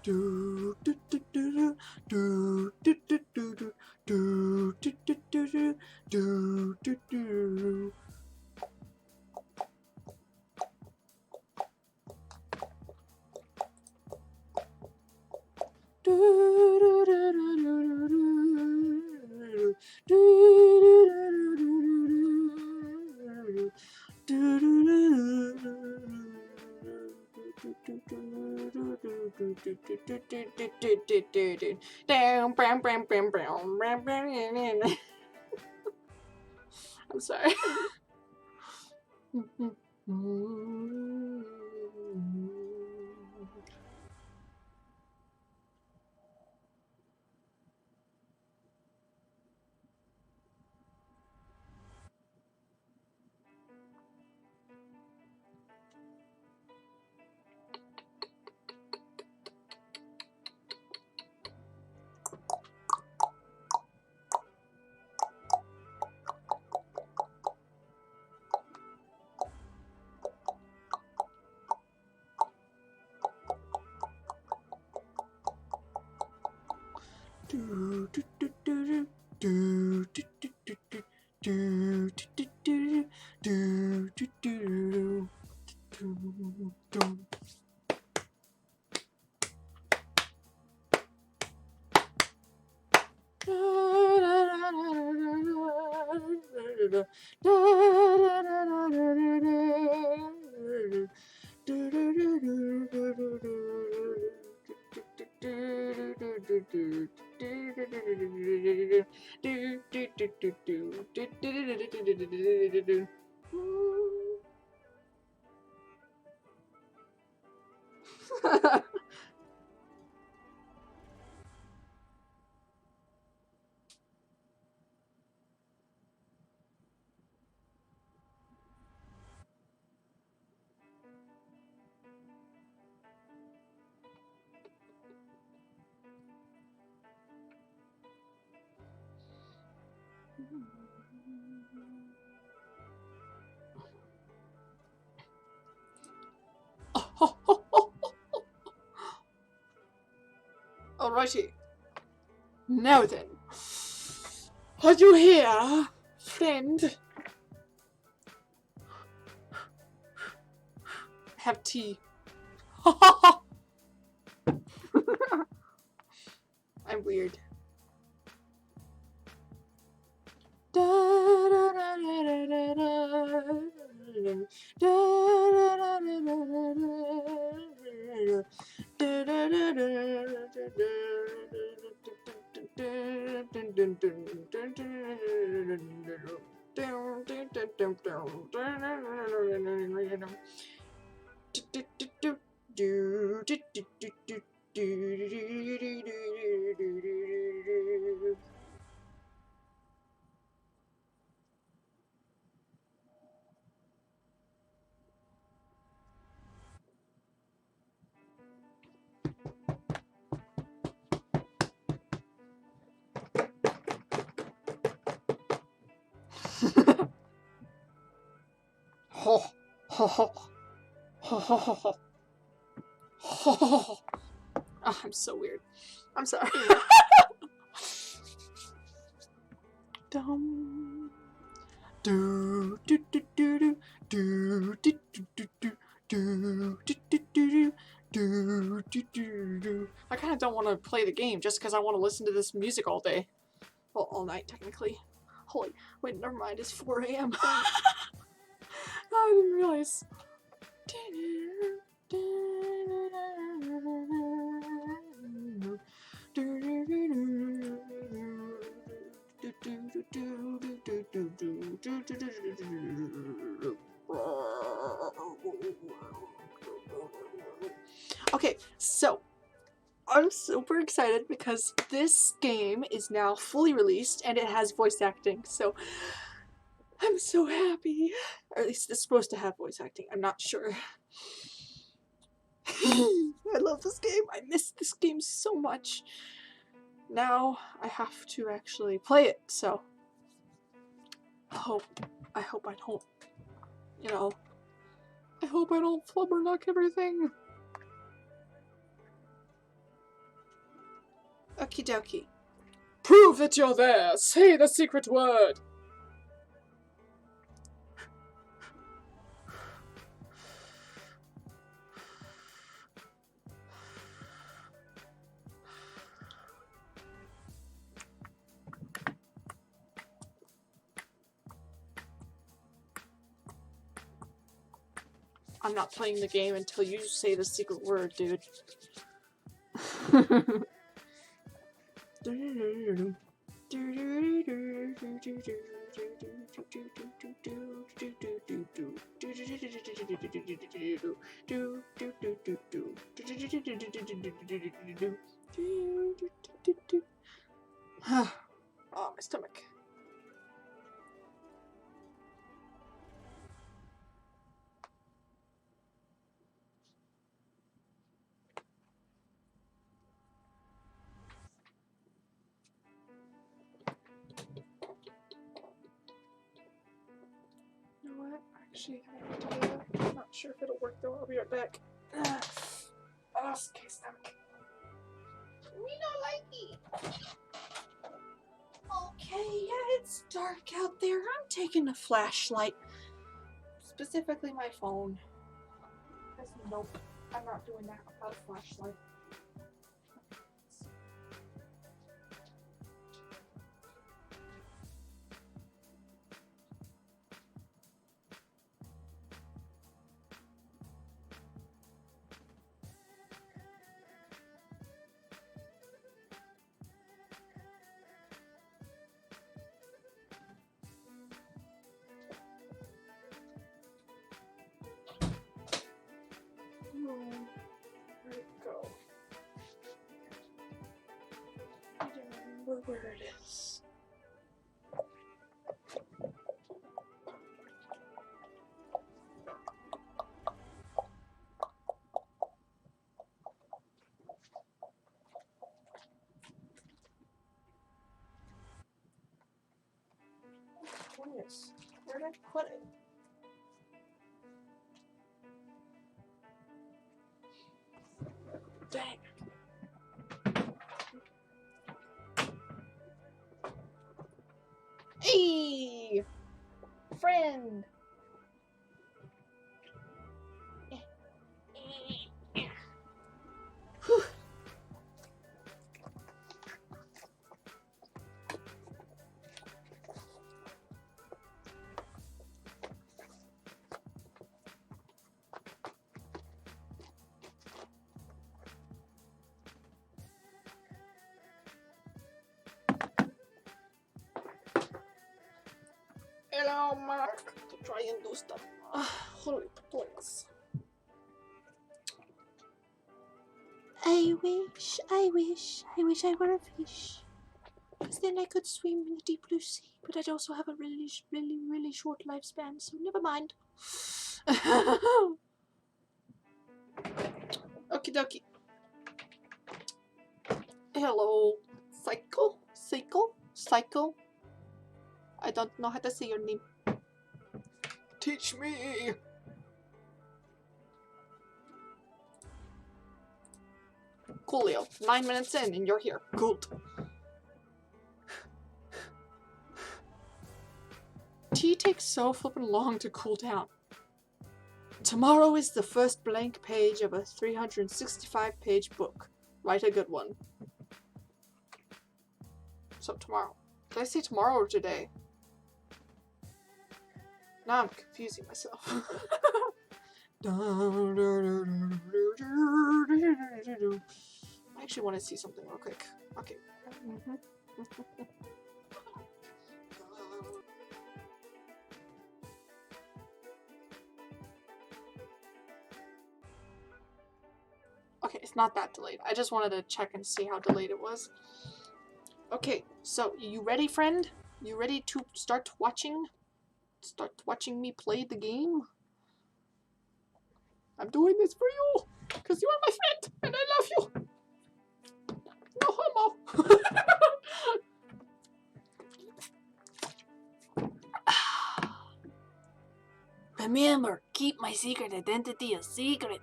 do do do do do do do do do do do do do do do do. I'm sorry. Alrighty. Now then. Are you here, friend? Have tea. I'm weird. Oh, I'm so weird. I'm sorry. Dum. Do do do do do do do do do do do do do do do. I kind of don't want to play the game just because I want to listen to this music all day. Well, all night technically. Holy, wait, never mind. It's 4 a.m. I didn't realize. Okay, so I'm super excited because this game is now fully released and it has voice acting, so I'm so happy. Or at least it's supposed to have voice acting, I'm not sure. I love this game. I miss this game so much. Now I have to actually play it, so I hope I don't, you know, I hope I don't flubber knock everything. Okie dokie. Prove that you're there! Say the secret word! I'm not playing the game until you say the secret word, dude. Oh, my stomach. You know what? I actually have an idea. I'm not sure if it'll work though. I'll be right back. Oh, okay, stomach. We don't like it. Okay, yeah, it's dark out there. I'm taking a flashlight. Specifically my phone. Nope, I'm not doing that without a flashlight. Where'd it go? I don't remember where it is. Goodness, where did I put it? Dang. Hey! Friend! Whew. Hello, Mark. To try and do stuff. Holy potatoes. I wish I were a fish. Because then I could swim in the deep blue sea. But I'd also have a really short lifespan, so never mind. Okie dokie. Hello, Psycho. I don't know how to say your name. Teach me. Coolio, 9 minutes in and you're here. Good. Tea takes so flippin' long to cool down. Tomorrow is the first blank page of a 365-page book. Write a good one. So tomorrow. Did I say tomorrow or today? Now I'm confusing myself. I actually want to see something real quick. Okay. Okay, it's not that delayed. I just wanted to check and see how delayed it was. Okay, so you ready, friend? You ready to start watching? Start watching me play the game? I'm doing this for you, because you are my friend, and I love you. No homo. Remember, keep my secret identity a secret.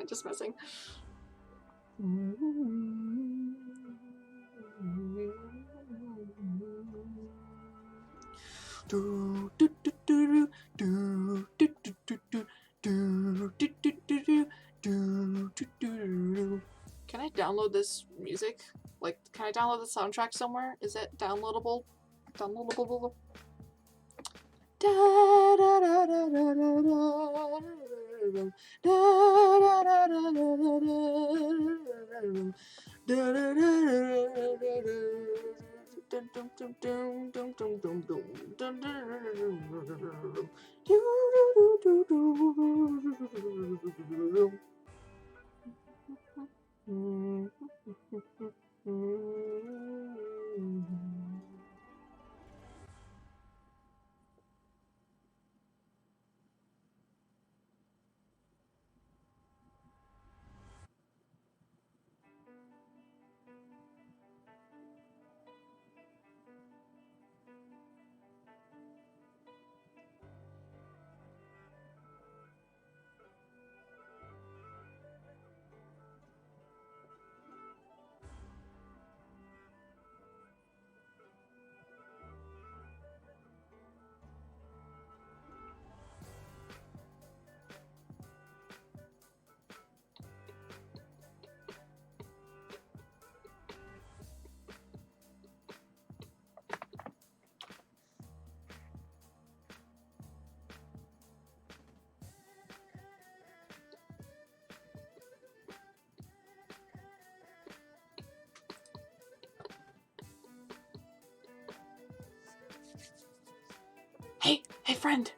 Just messing. Can I download this music? Like, can I download the soundtrack somewhere? Is it downloadable? Downloadable? Hey friend!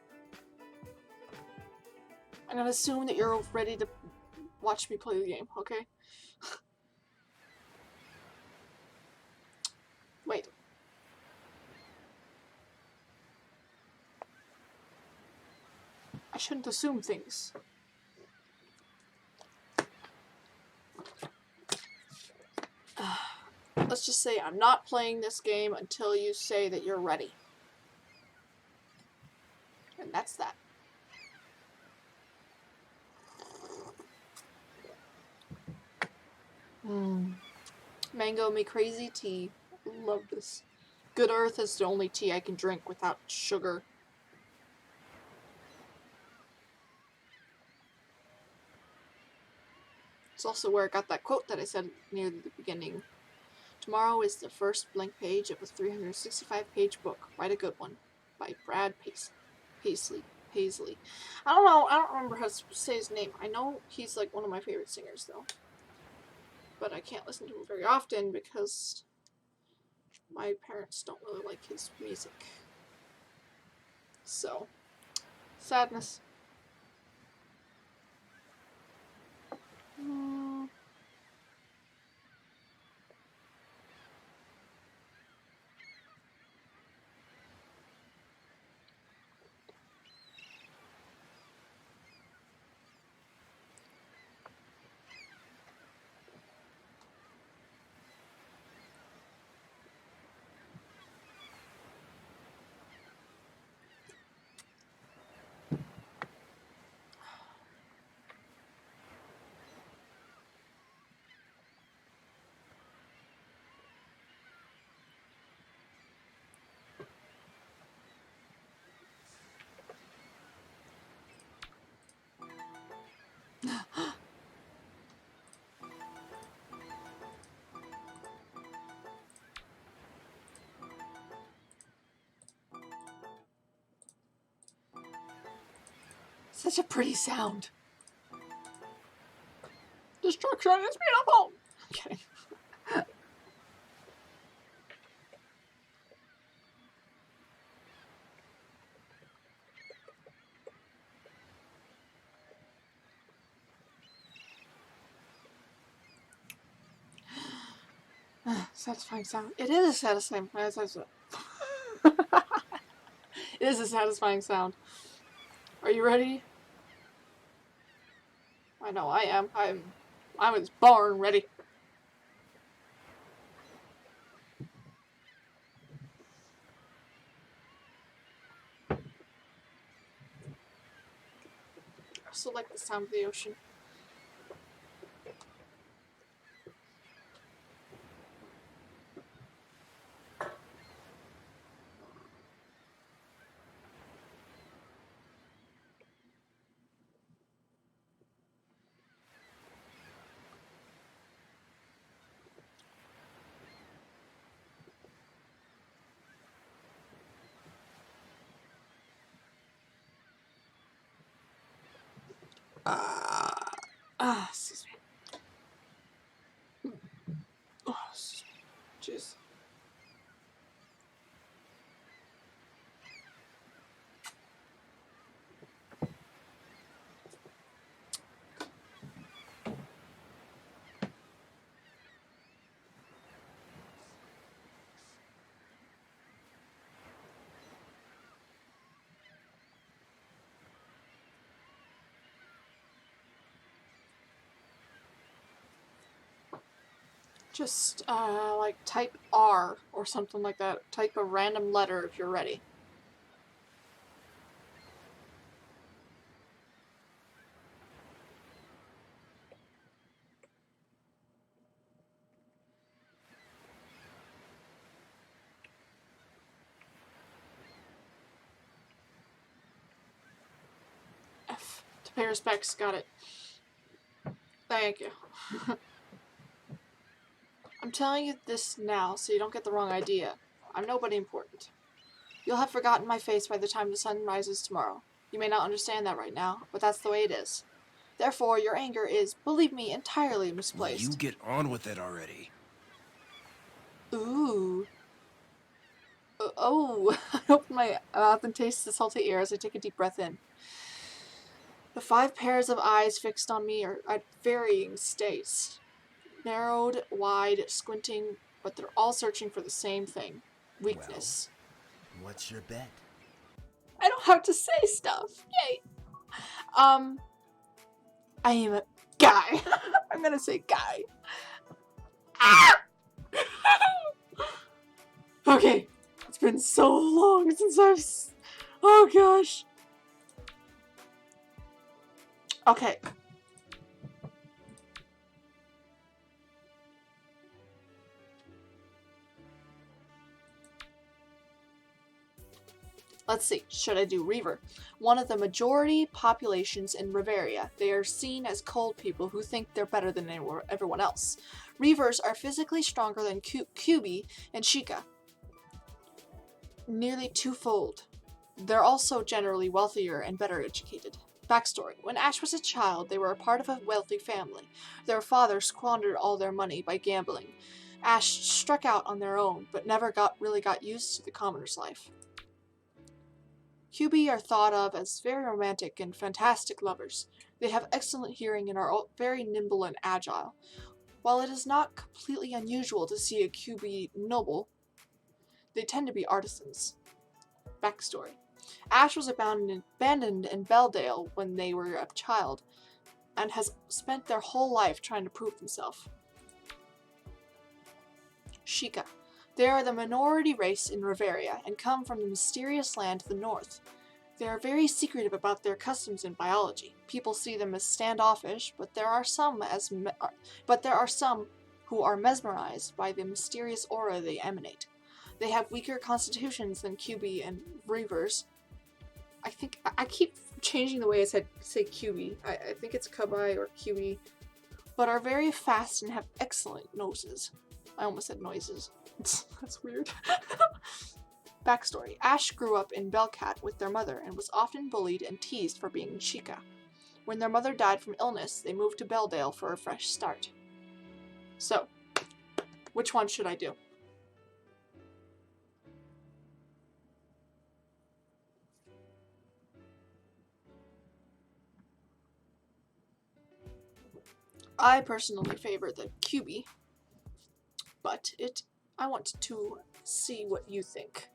I'm gonna assume that you're ready to watch me play the game, okay? Wait. I shouldn't assume things. Let's just say I'm not playing this game until you say that you're ready. And that's that. Mango me crazy tea. Love this. Good Earth is the only tea I can drink without sugar. It's also where I got that quote that I said near the beginning. Tomorrow is the first blank page of a 365-page book. Write a good one. By Brad Paisley. I don't know. I don't remember how to say his name. I know he's like one of my favorite singers though. But I can't listen to him very often because my parents don't really like his music. So, sadness. Such a pretty sound. Destruction is beautiful! I'm kidding. Satisfying sound. It is a satisfying sound. It is a satisfying sound. Are you ready? I know I am. I was born ready. I also like the sound of the ocean. Excuse me. Oh, jeez. Just, like, type R or something like that. Type a random letter if you're ready. F. To pay respects, got it. Thank you. I'm telling you this now so you don't get the wrong idea. I'm nobody important. You'll have forgotten my face by the time the sun rises tomorrow. You may not understand that right now, but that's the way it is. Therefore, your anger is, believe me, entirely misplaced. Will you get on with it already? Ooh. Oh. I open my mouth and taste the salty air as I take a deep breath in. The 5 pairs of eyes fixed on me are at varying states. Narrowed, wide, squinting, but they're all searching for the same thing. Weakness. Well, what's your bet? I don't have to say stuff. Yay. I am a guy. I'm gonna say guy. Ah! Okay. It's been so long since I've... Oh gosh. Okay. Let's see, should I do Reaver? One of the majority populations in Riveria. They are seen as cold people who think they're better than everyone else. Reavers are physically stronger than Cubi and Chica. Nearly twofold. They're also generally wealthier and better educated. Backstory. When Ash was a child, they were a part of a wealthy family. Their father squandered all their money by gambling. Ash struck out on their own, but never really got used to the commoner's life. Cubi are thought of as very romantic and fantastic lovers. They have excellent hearing and are very nimble and agile. While it is not completely unusual to see a Cubi noble, they tend to be artisans. Backstory. Ash was abandoned in Belledale when they were a child, and has spent their whole life trying to prove himself. Chica. They are the minority race in Riveria, and come from the mysterious land to the north. They are very secretive about their customs and biology. People see them as standoffish, but there are some who are mesmerized by the mysterious aura they emanate. They have weaker constitutions than Cubi and Reavers. I keep changing the way I say Cubi. I think it's Kubi or Cubi, but are very fast and have excellent noses. I almost said noises. That's weird. Backstory. Ash grew up in Belcat with their mother and was often bullied and teased for being Chica. When their mother died from illness, they moved to Belledale for a fresh start. So, which one should I do? I personally favor the Cubi, but I want to see what you think.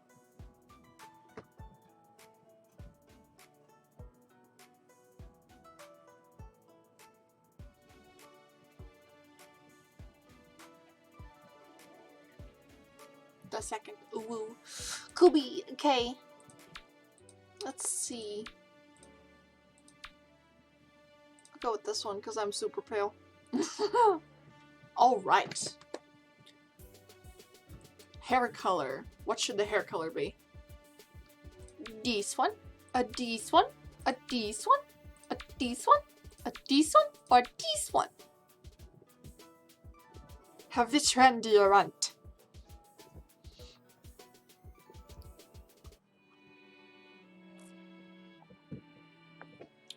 The second. Ooh. Cubi, okay. Let's see. I'll go with this one because I'm super pale. Alright. Hair color. What should the hair color be? This one? A this one? A this one? A this one? A this one? Or this one? Have which one do you want?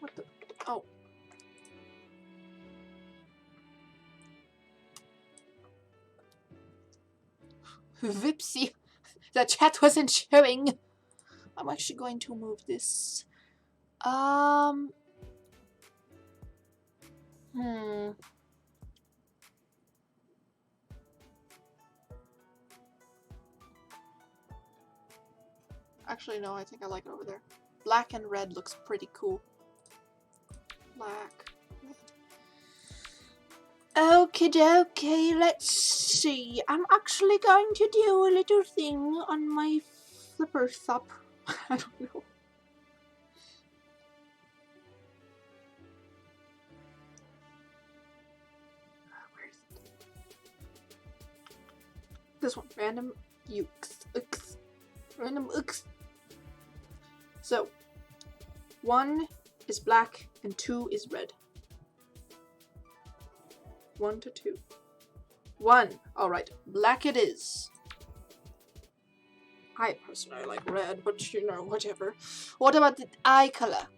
What the? Oh. Whoopsie. The chat wasn't showing. I'm actually going to move this. Actually, no, I think I like it over there. Black and red looks pretty cool. Black, red. Okie dokie, let's see. I'm actually going to do a little thing on my flipper thop. I don't know. Where is it? This one. Random ooks. Random ooks. So, 1 is black and 2 is red. 1 to 2. 1. Alright, black it is. I personally like red, but you know, whatever. What about the eye color?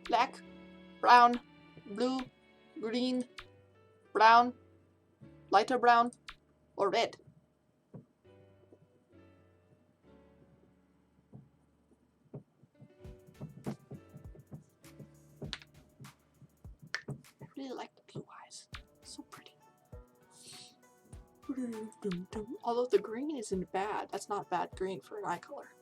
Black, brown, blue, green, brown, lighter brown, or red? I really like the blue eyes. So pretty. Although the green isn't bad. That's not bad green for an eye color.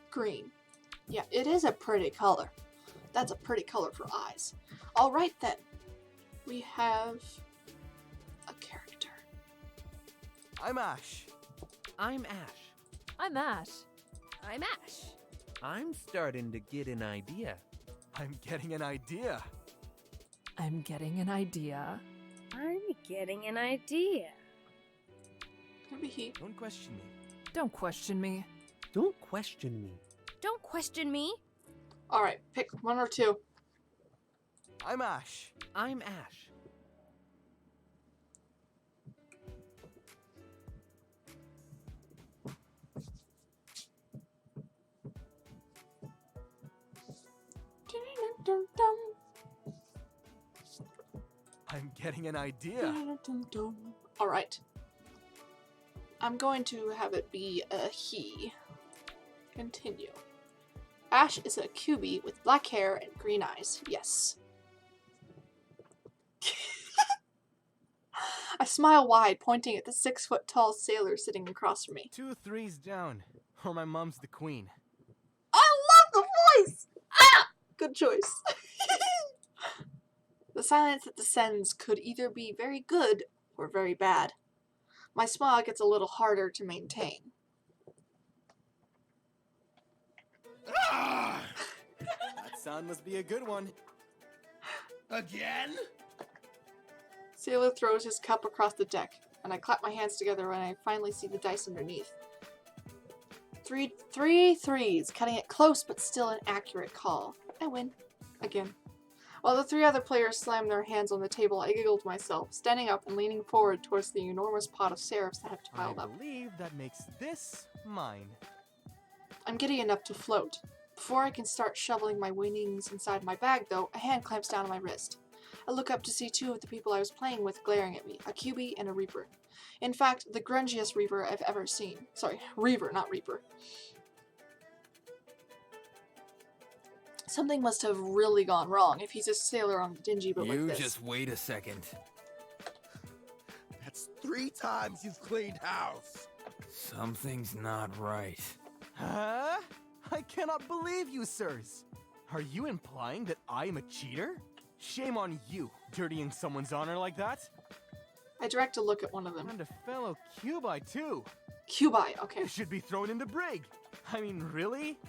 Green. Yeah, it is a pretty color. That's a pretty color for eyes. Alright then. We have a character. I'm Ash. I'm Ash. I'm Ash. I'm Ash. I'm starting to get an idea. I'm getting an idea. I'm getting an idea. I'm getting an idea. Maybe he. Don't question me. Don't question me. Don't question me. Don't question me. Alright, pick 1 or 2. I'm Ash. I'm Ash. I'm getting an idea. Alright. I'm going to have it be a he. Continue. Ash is a QB with black hair and green eyes. Yes. I smile wide, pointing at the 6-foot-tall sailor sitting across from me. 2 3s down, or my mom's the queen. I love the voice! Ah! Good choice. The silence that descends could either be very good or very bad. My smile gets a little harder to maintain. Ah! That sound must be a good one. Again? Sailor throws his cup across the deck, and I clap my hands together when I finally see the dice underneath. Three threes, cutting it close but still an accurate call. I win. Again. While the 3 other players slammed their hands on the table, I giggled to myself, standing up and leaning forward towards the enormous pot of serifs that have piled I up. believe that makes this mine. I'm giddy enough to float. Before I can start shoveling my winnings inside my bag, though, a hand clamps down on my wrist. I look up to see 2 of the people I was playing with glaring at me, a QB and a Reaper. In fact, the grungiest Reaper I've ever seen. Sorry, Reaver, not Reaper. Something must have really gone wrong if he's a sailor on a dingy boat like this. just wait a second. That's 3 times you've cleaned house. Something's not right. Huh? I cannot believe you, sirs. Are you implying that I am a cheater? Shame on you, dirtying someone's honor like that. I direct a look at one of them. And a fellow Cubi, too. QB, okay. You should be thrown into brig. I mean, really?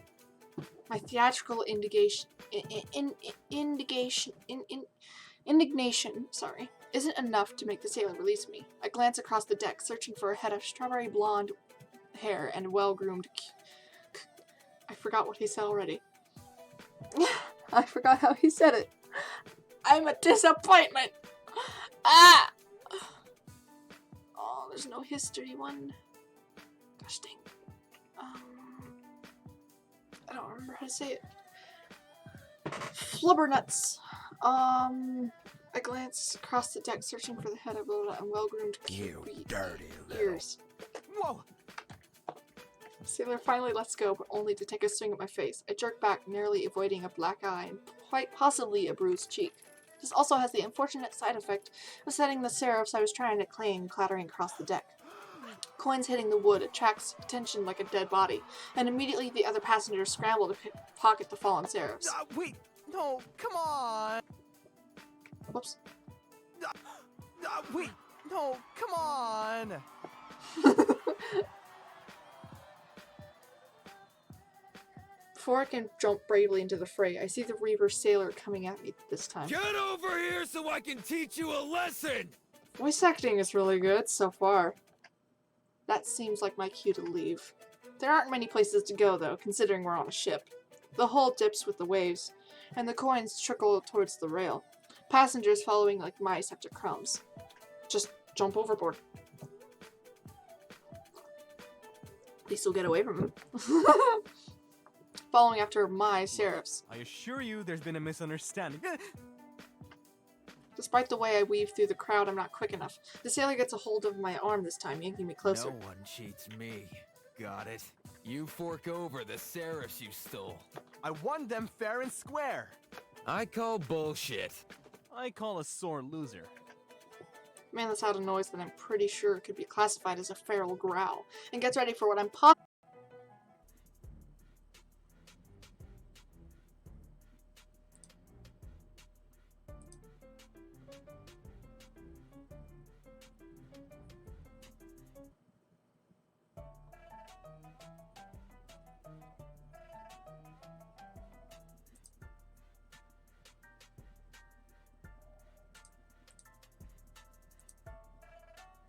My theatrical indignation, sorry, isn't enough to make the sailor release me. I glance across the deck, searching for a head of strawberry blonde hair and well-groomed I forgot what he said already. I forgot how he said it. I'm a disappointment! Ah! Oh, there's no history one. Gosh dang. I don't remember how to say it. Flubbernuts. I glance across the deck, searching for the head of a well-groomed You cute dirty ears. Whoa! Sailor finally lets go, but only to take a swing at my face. I jerk back, narrowly avoiding a black eye and quite possibly a bruised cheek. This also has the unfortunate side effect of setting the seraphs I was trying to claim clattering across the deck. Coins hitting the wood attracts attention like a dead body, and immediately the other passengers scramble to pocket the fallen seraphs. Wait! No, come on! Whoops. Wait! No, come on! Before I can jump bravely into the fray, I see the Reaver sailor coming at me this time. Get over here so I can teach you a lesson! Voice acting is really good so far. That seems like my cue to leave. There aren't many places to go though, considering we're on a ship. The hull dips with the waves, and the coins trickle towards the rail. Passengers following like mice after crumbs. Just jump overboard. At least we'll get away from them. Following after my seraphs. I assure you there's been a misunderstanding. Despite the way I weave through the crowd, I'm not quick enough. The sailor gets a hold of my arm this time, yanking me closer. No one cheats me. Got it? You fork over the seraphs you stole. I won them fair and square. I call bullshit. I call a sore loser. Man lets out a noise that I'm pretty sure could be classified as a feral growl, and gets ready for what I'm positive.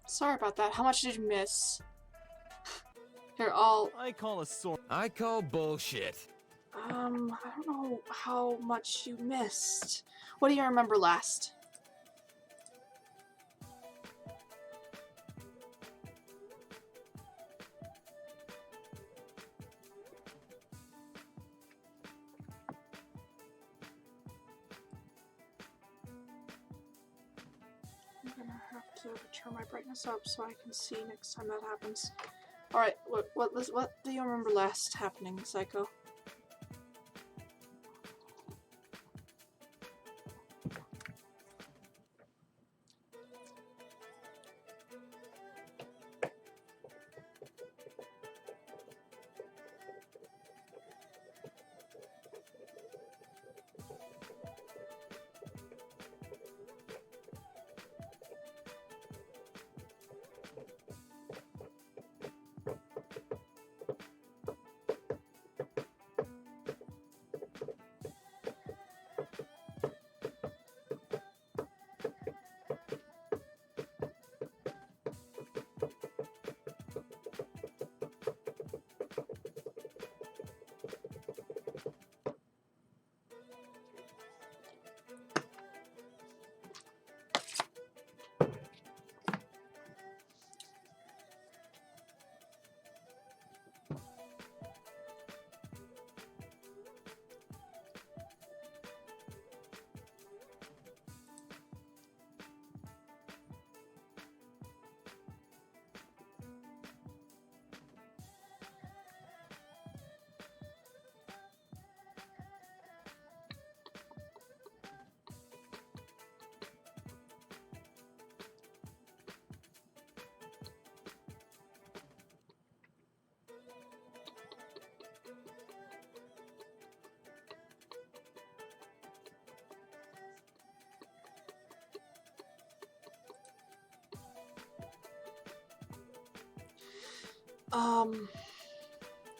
Sorry about that. How much did you miss? Here, I call a sore. I call bullshit. I don't know how much you missed. What do you remember last? I'm gonna have to turn my brightness up so I can see next time that happens. Alright, what do you remember last happening, Psycho?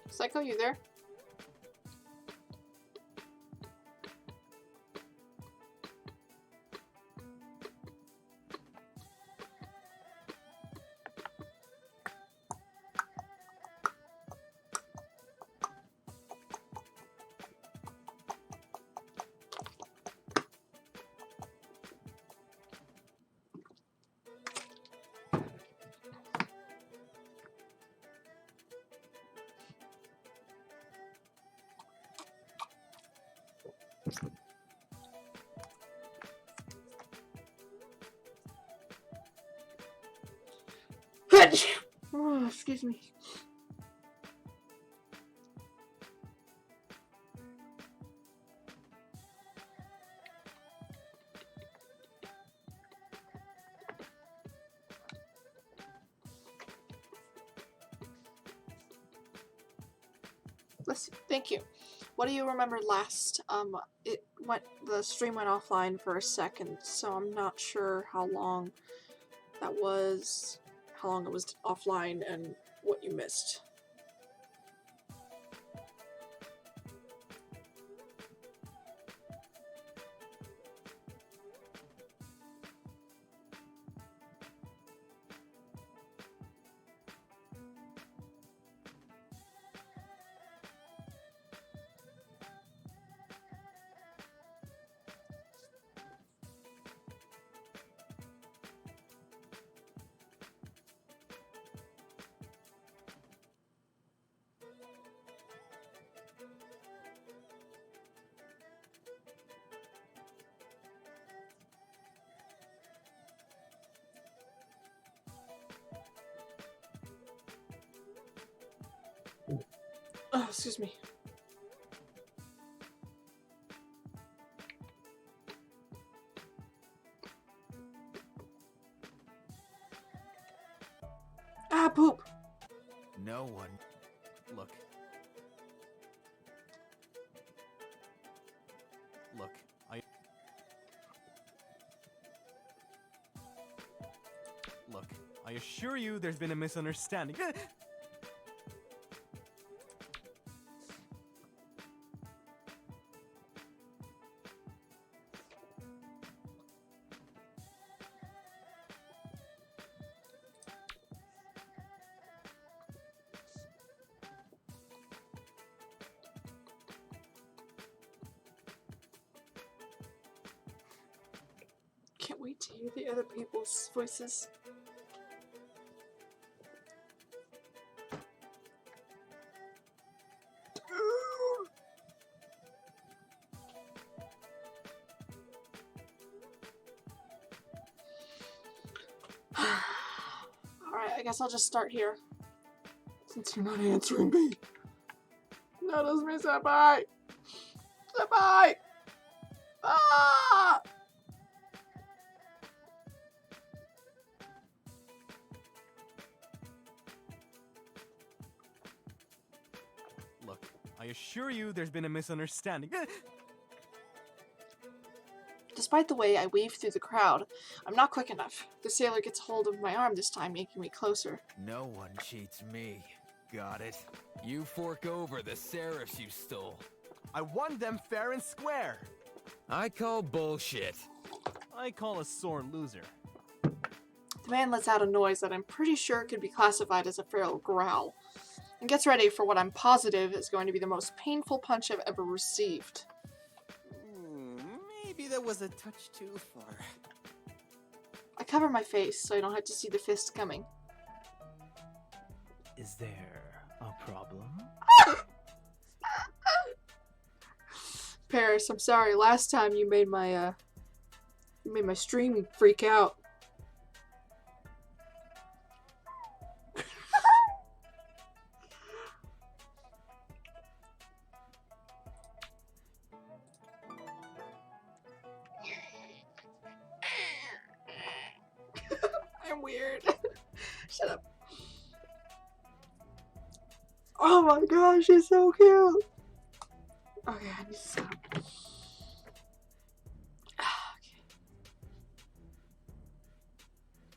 Psycho, you there? Oh, excuse me. Thank you. What do you remember last? The stream went offline for a second, so I'm not sure how long that was, how long it was offline, and what you missed. Oh, excuse me. Ah, poop! No one. Look. Look, Look, I assure you there's been a misunderstanding. Can't wait to hear the other people's voices. Alright, I guess I'll just start here. Since you're not answering me. Notice me, senpai! Senpai! Ah! Look, I assure you there's been a misunderstanding. Despite the way I weave through the crowd, I'm not quick enough. The sailor gets hold of my arm this time, making me closer. No one cheats me. Got it? You fork over the serifs you stole. I won them fair and square. I call bullshit. I call a sore loser. The man lets out a noise that I'm pretty sure could be classified as a feral growl, and gets ready for what I'm positive is going to be the most painful punch I've ever received. Maybe that was a touch too far. I cover my face so I don't have to see the fist coming. Is there a problem? Paris, I'm sorry. Last time you made my stream freak out. I'm weird. Shut up. Oh my gosh, she's so cute. Okay, I need to stop. Okay.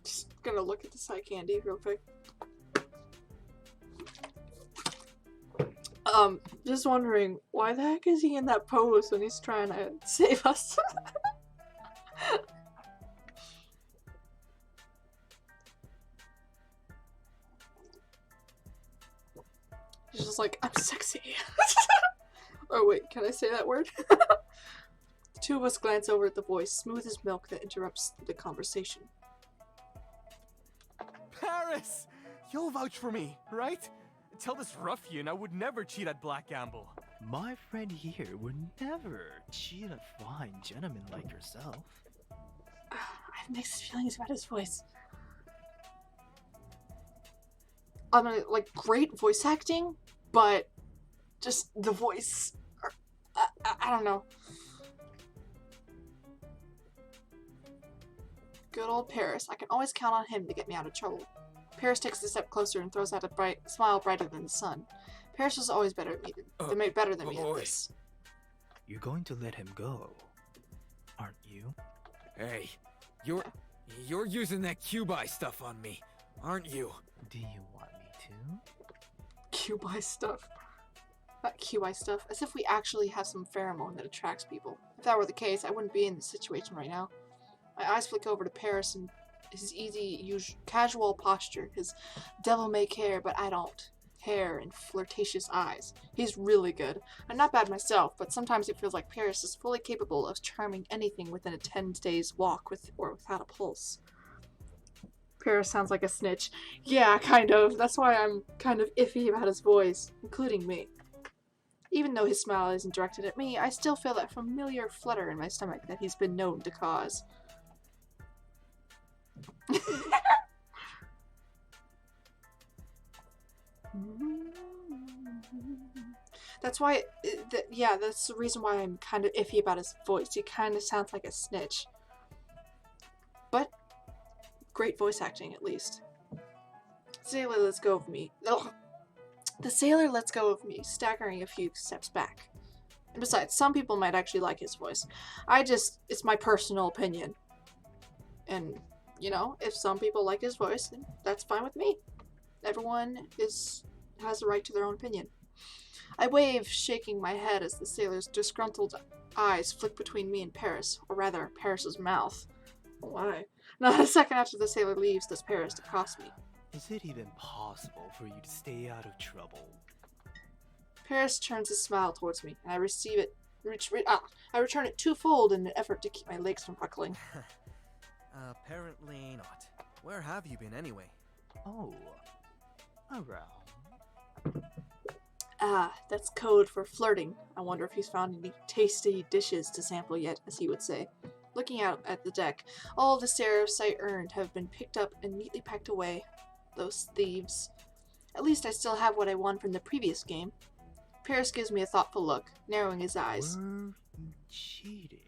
Just gonna look at this eye candy real quick. Just wondering, why the heck is he in that pose when he's trying to save us? He's just like, I'm sexy. Oh wait, can I say that word? The two of us glance over at the voice, smooth as milk, that interrupts the conversation. Paris! You'll vouch for me, right? Tell this ruffian I would never cheat at Black Gamble. My friend here would never cheat a fine gentleman like yourself. I have mixed feelings about his voice. I mean, like, great voice acting, but just the voice. I don't know. Good old Paris. I can always count on him to get me out of trouble. Paris takes a step closer and throws out a bright smile brighter than the sun. Paris was always better at me better than me at this. You're going to let him go, aren't you? Hey, you're using that Cubi stuff on me, aren't you? Do you want me to? QI stuff. That QI stuff. As if we actually have some pheromone that attracts people. If that were the case, I wouldn't be in this situation right now. My eyes flick over to Paris and his easy, casual posture, his devil-may care, but I don't. Hair and flirtatious eyes. He's really good. I'm not bad myself, but sometimes it feels like Paris is fully capable of charming anything within a 10 days walk with or without a pulse. Paris sounds like a snitch. Yeah, kind of. That's why I'm kind of iffy about his voice, including me. Even though his smile isn't directed at me, I still feel that familiar flutter in my stomach that he's been known to cause. That's why, yeah, that's the reason why I'm kind of iffy about his voice. He kind of sounds like a snitch. But, great voice acting, at least. Sailor lets go of me. Ugh. The sailor lets go of me, staggering a few steps back. And besides, some people might actually like his voice. It's my personal opinion. And, you know, if some people like his voice, then that's fine with me. Everyone has the right to their own opinion. I wave, shaking my head as the sailor's disgruntled eyes flick between me and Paris, or rather, Paris's mouth. Why? Not a second after the sailor leaves does Paris accost me. Is it even possible for you to stay out of trouble? Paris turns his smile towards me, and I receive it. I return it twofold in an effort to keep my legs from buckling. Apparently not. Where have you been anyway? Oh, around. Ah, that's code for flirting. I wonder if he's found any tasty dishes to sample yet, as he would say. Looking out at the deck, all the seraphs I earned have been picked up and neatly packed away. Those thieves. At least I still have what I won from the previous game. Paris gives me a thoughtful look, narrowing his eyes. Were you cheating?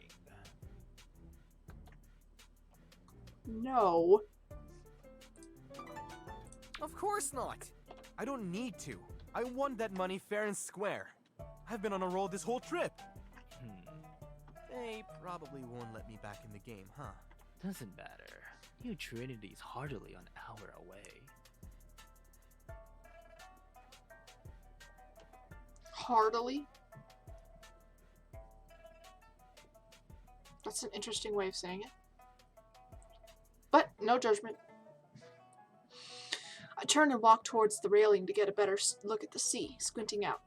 No. Of course not! I don't need to. I won that money fair and square. I've been on a roll this whole trip. They probably won't let me back in the game, huh? Doesn't matter. New Trinity's hardly an hour away. Heartily? That's an interesting way of saying it. But, no judgment. I turn and walk towards the railing to get a better look at the sea, squinting out.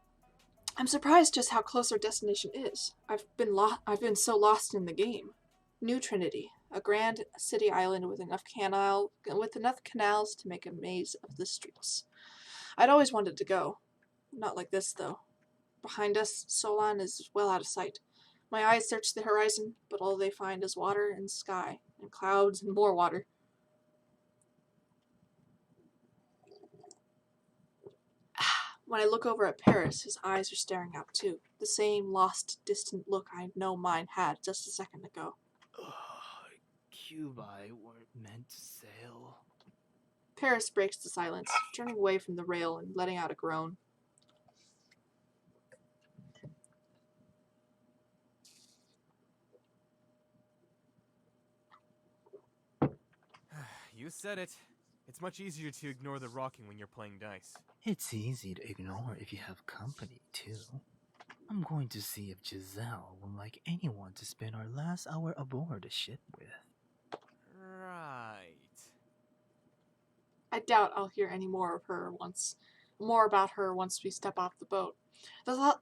I'm surprised just how close our destination is. I've been so lost in the game. New Trinity, a grand city island with enough canals to make a maze of the streets. I'd always wanted to go. Not like this, though. Behind us, Solon is well out of sight. My eyes search the horizon, but all they find is water and sky, and clouds and more water. When I look over at Paris, his eyes are staring out too. The same lost, distant look I know mine had just a second ago. Cubi weren't meant to sail. Paris breaks the silence, turning away from the rail and letting out a groan. You said it. It's much easier to ignore the rocking when you're playing dice. It's easy to ignore if you have company, too. I'm going to see if Giselle will like anyone to spend our last hour aboard a ship with. Right. I doubt I'll hear any more about her once we step off the boat. The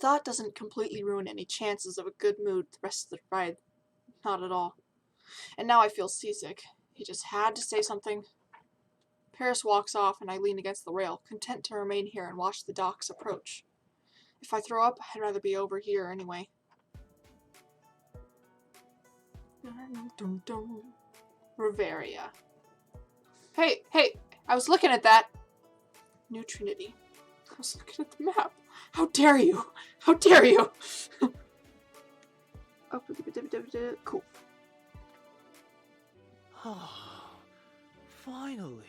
thought doesn't completely ruin any chances of a good mood the rest of the ride. Not at all. And now I feel seasick. He just had to say something. Paris walks off and I lean against the rail, content to remain here and watch the docks approach. If I throw up, I'd rather be over here anyway. Riveria. Hey, I was looking at that. New Trinity. I was looking at the map. How dare you? How dare you? Oh, cool. Finally.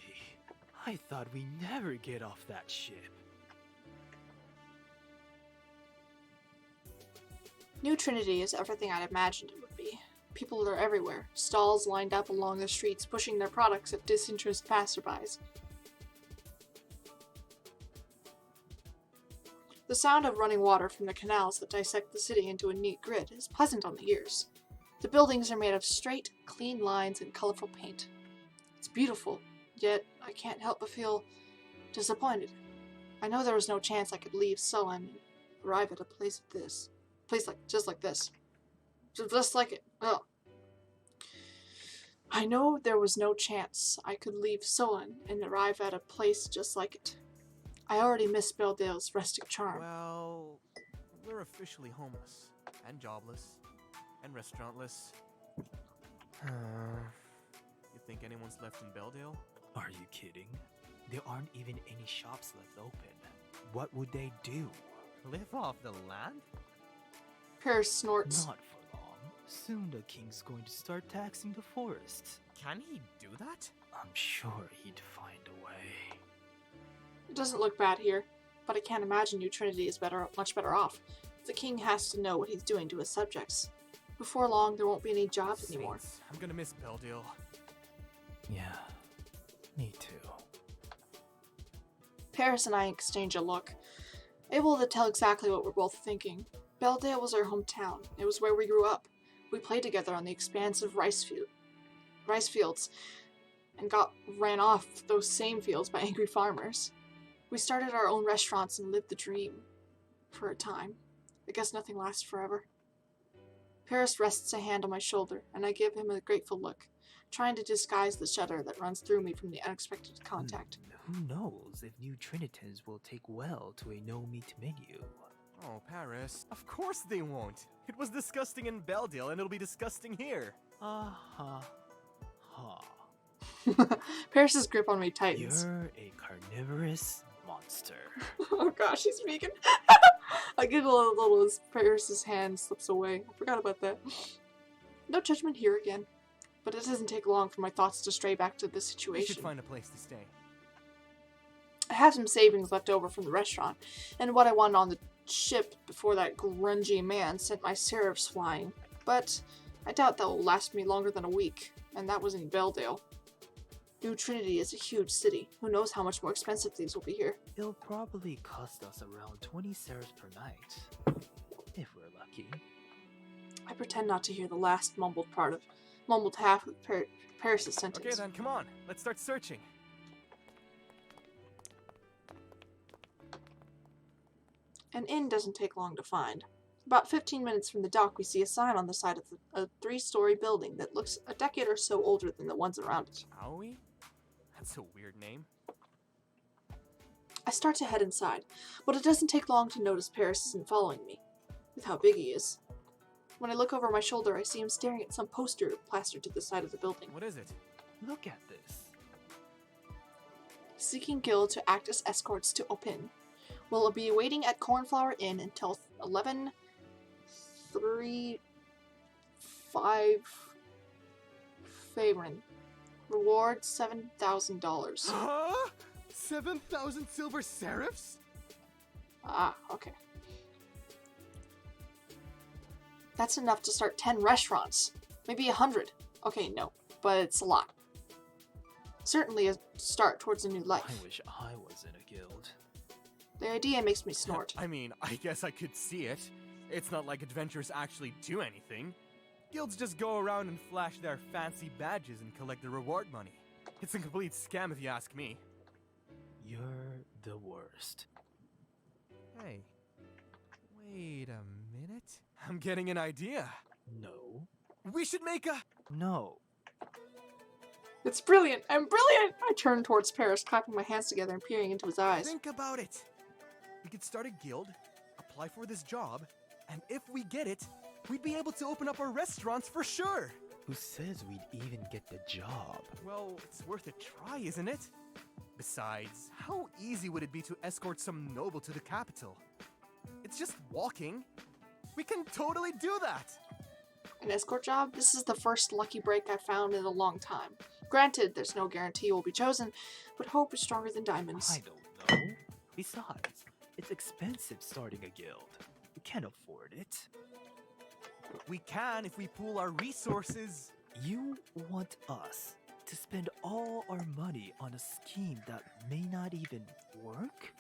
I thought we never get off that ship. New Trinity is everything I'd imagined it would be. People are everywhere. Stalls lined up along the streets, pushing their products at disinterested passerbys. The sound of running water from the canals that dissect the city into a neat grid is pleasant on the ears. The buildings are made of straight, clean lines and colorful paint. It's beautiful, yet I can't help but feel disappointed. I know there was no chance I could leave Sullen and arrive at a place like this. Just like this. Just like it. Ugh. I know there was no chance I could leave Sullen and arrive at a place just like it. I already miss Belledale's rustic charm. Well, we're officially homeless, and jobless, and restaurantless. You think anyone's left in Belledale? Are you kidding? There aren't even any shops left open. What would they do? Live off the land? Paris snorts. Not for long. Soon the king's going to start taxing the forests. Can he do that? I'm sure he'd find a way. It doesn't look bad here, but I can't imagine New Trinity is much better off. The king has to know what he's doing to his subjects. Before long, there won't be any jobs anymore. Saints, I'm gonna miss Belledale. Yeah, me too. Paris and I exchange a look, able to tell exactly what we're both thinking. Belledale was our hometown. It was where we grew up. We played together on the expansive rice fields and got ran off those same fields by angry farmers. We started our own restaurants and lived the dream for a time. I guess nothing lasts forever. Paris rests a hand on my shoulder, and I give him a grateful look, trying to disguise the shudder that runs through me from the unexpected contact. Who knows if new Trinitans will take well to a no-meat menu? Oh, Paris. Of course they won't. It was disgusting in Belledale, and it'll be disgusting here. Ha. Paris's grip on me tightens. You're a carnivorous monster. Oh gosh, he's vegan. I giggle a little as Paris's hand slips away. I forgot about that. No judgment here again. But it doesn't take long for my thoughts to stray back to the We situation. should find a place to stay. I have some savings left over from the restaurant, and what I won on the ship before that grungy man sent my serifs flying. But I doubt that will last me longer than a week, and that was in Belledale. New Trinity is a huge city. Who knows how much more expensive things will be here. It'll probably cost us around 20 serifs per night. If we're lucky. I pretend not to hear the last mumbled half of Paris's sentence. Okay then, come on. Let's start searching. An inn doesn't take long to find. About 15 minutes from the dock, we see a sign on the side of a 3-story building that looks a decade or so older than the ones around it. Howie? That's a weird name. I start to head inside, but it doesn't take long to notice Paris isn't following me, with how big he is. When I look over my shoulder, I see him staring at some poster plastered to the side of the building. What is it? Look at this. Seeking guild to act as escorts to Opin. Will be waiting at Cornflower Inn until 11:35 Faerun. Reward $7,000. Huh? 7,000 silver serifs? Ah, okay. That's enough to start 10 restaurants. Maybe 100. Okay, no, but it's a lot. Certainly a start towards a new life. I wish I was in a guild. The idea makes me snort. I mean, I guess I could see it. It's not like adventurers actually do anything. Guilds just go around and flash their fancy badges and collect the reward money. It's a complete scam if you ask me. You're the worst. Hey, wait a minute. I'm getting an idea. No. We should make a... No. It's brilliant! I'm brilliant! I turn towards Paris, clapping my hands together and peering into his eyes. Think about it. We could start a guild, apply for this job, and if we get it, we'd be able to open up our restaurants for sure. Who says we'd even get the job? Well, it's worth a try, isn't it? Besides, how easy would it be to escort some noble to the capital? It's just walking. We can totally do that! An escort job? This is the first lucky break I've found in a long time. Granted, there's no guarantee we'll be chosen, but hope is stronger than diamonds. I don't know. Besides, it's expensive starting a guild. We can't afford it. We can if we pool our resources. You want us to spend all our money on a scheme that may not even work?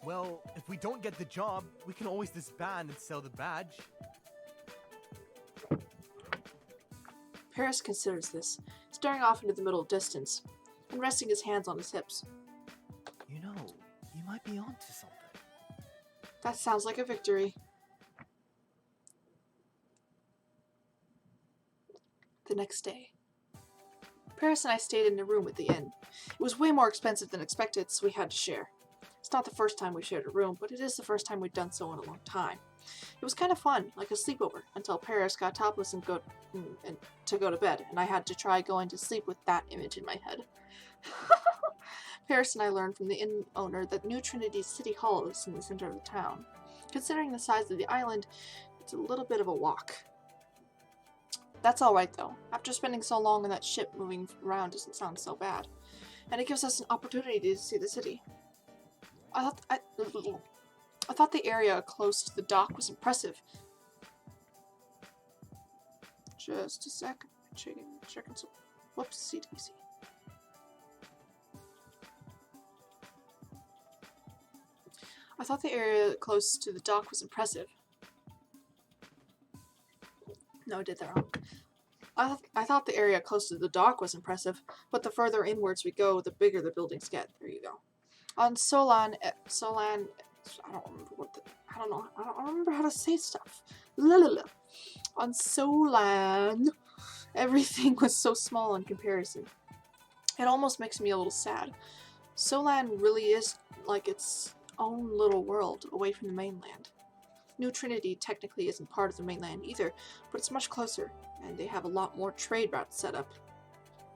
Well, if we don't get the job, we can always disband and sell the badge. Paris considers this, staring off into the middle distance, and resting his hands on his hips. You know, you might be onto something. That sounds like a victory. The next day, Paris and I stayed in a room at the inn. It was way more expensive than expected, so we had to share. It's not the first time we shared a room, but it is the first time we've done so in a long time. It was kind of fun, like a sleepover, until Paris got topless and to go to bed, and I had to try going to sleep with that image in my head. Paris and I learned from the inn owner that New Trinity's City Hall is in the center of the town. Considering the size of the island, it's a little bit of a walk. That's alright though. After spending so long on that ship, moving around doesn't sound so bad. And it gives us an opportunity to see the city. I thought the area close to the dock was impressive. Just a sec. Checking some. Whoops, CDC. I thought the area close to the dock was impressive. No, I did that wrong. I thought the area close to the dock was impressive, but the further inwards we go, the bigger the buildings get. There you go. On Solan, I don't remember how to say stuff. On Solan, everything was so small in comparison. It almost makes me a little sad. Solan really is like its own little world away from the mainland. New Trinity technically isn't part of the mainland either, but it's much closer, and they have a lot more trade routes set up.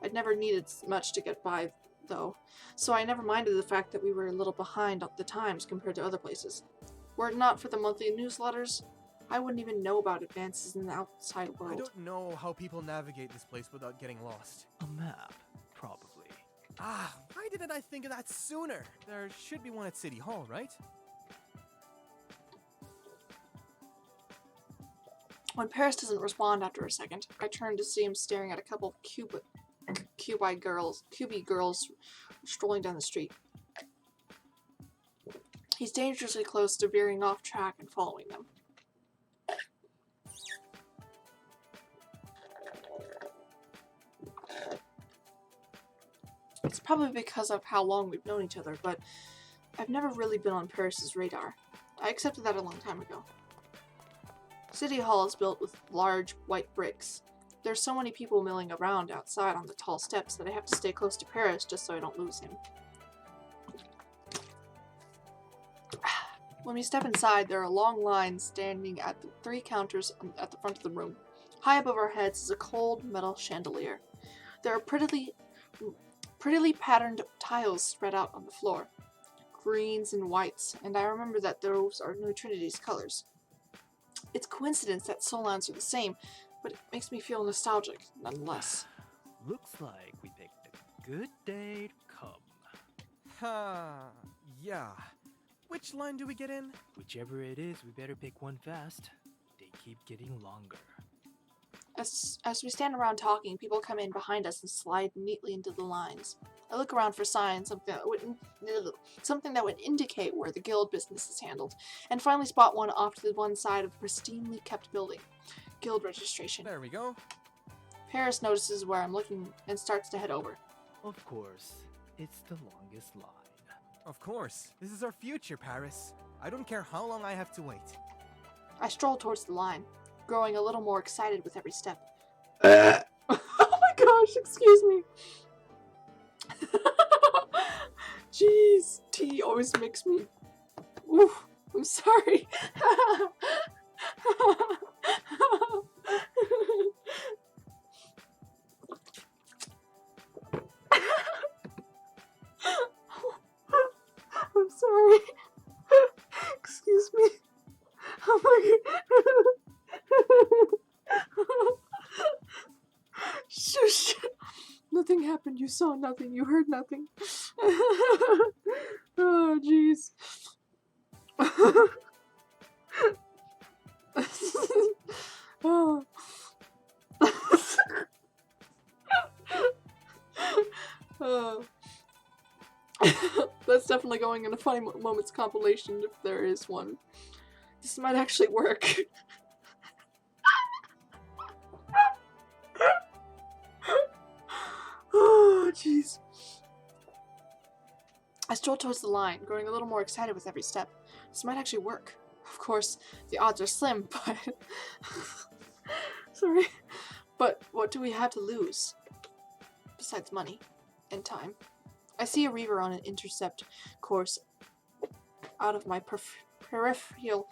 I'd never needed much to get by, though, so I never minded the fact that we were a little behind the times compared to other places. Were it not for the monthly newsletters, I wouldn't even know about advances in the outside world. I don't know how people navigate this place without getting lost. A map, probably. Ah, why didn't I think of that sooner? There should be one at City Hall, right? When Paris doesn't respond after a second, I turn to see him staring at a couple of cubey girls strolling down the street. He's dangerously close to veering off track and following them. It's probably because of how long we've known each other, but I've never really been on Paris's radar. I accepted that a long time ago. City Hall is built with large white bricks. There's so many people milling around outside on the tall steps that I have to stay close to Paris just so I don't lose him. When we step inside, there are long lines standing at the 3 counters at the front of the room. High above our heads is a cold metal chandelier. There are prettily patterned tiles spread out on the floor. Greens and whites, and I remember that those are New Trinity's colors. It's coincidence that Solans are the same, but it makes me feel nostalgic, nonetheless. Looks like we picked a good day to come. Yeah. Which line do we get in? Whichever it is, we better pick one fast. They keep getting longer. As we stand around talking, people come in behind us and slide neatly into the lines. I look around for signs, something that would indicate where the guild business is handled, and finally spot one off to the one side of a pristinely kept building. Guild registration. There we go. Paris notices where I'm looking and starts to head over. Of course, it's the longest line. Of course. This is our future, Paris. I don't care how long I have to wait. I stroll towards the line, growing a little more excited with every step. Oh my gosh, excuse me. Jeez, tea always makes me... Oof. I'm sorry. I'm sorry. Excuse me. Oh my god. Shush. Nothing happened. You saw nothing. You heard nothing. Oh, jeez. Oh. Oh. That's definitely going in a funny moments compilation if there is one. This might actually work. Oh, jeez. I strolled towards the line, growing a little more excited with every step. This might actually work. Of course, the odds are slim, but... Sorry. But what do we have to lose? Besides money. And time. I see a reaver on an intercept course out of my peripheral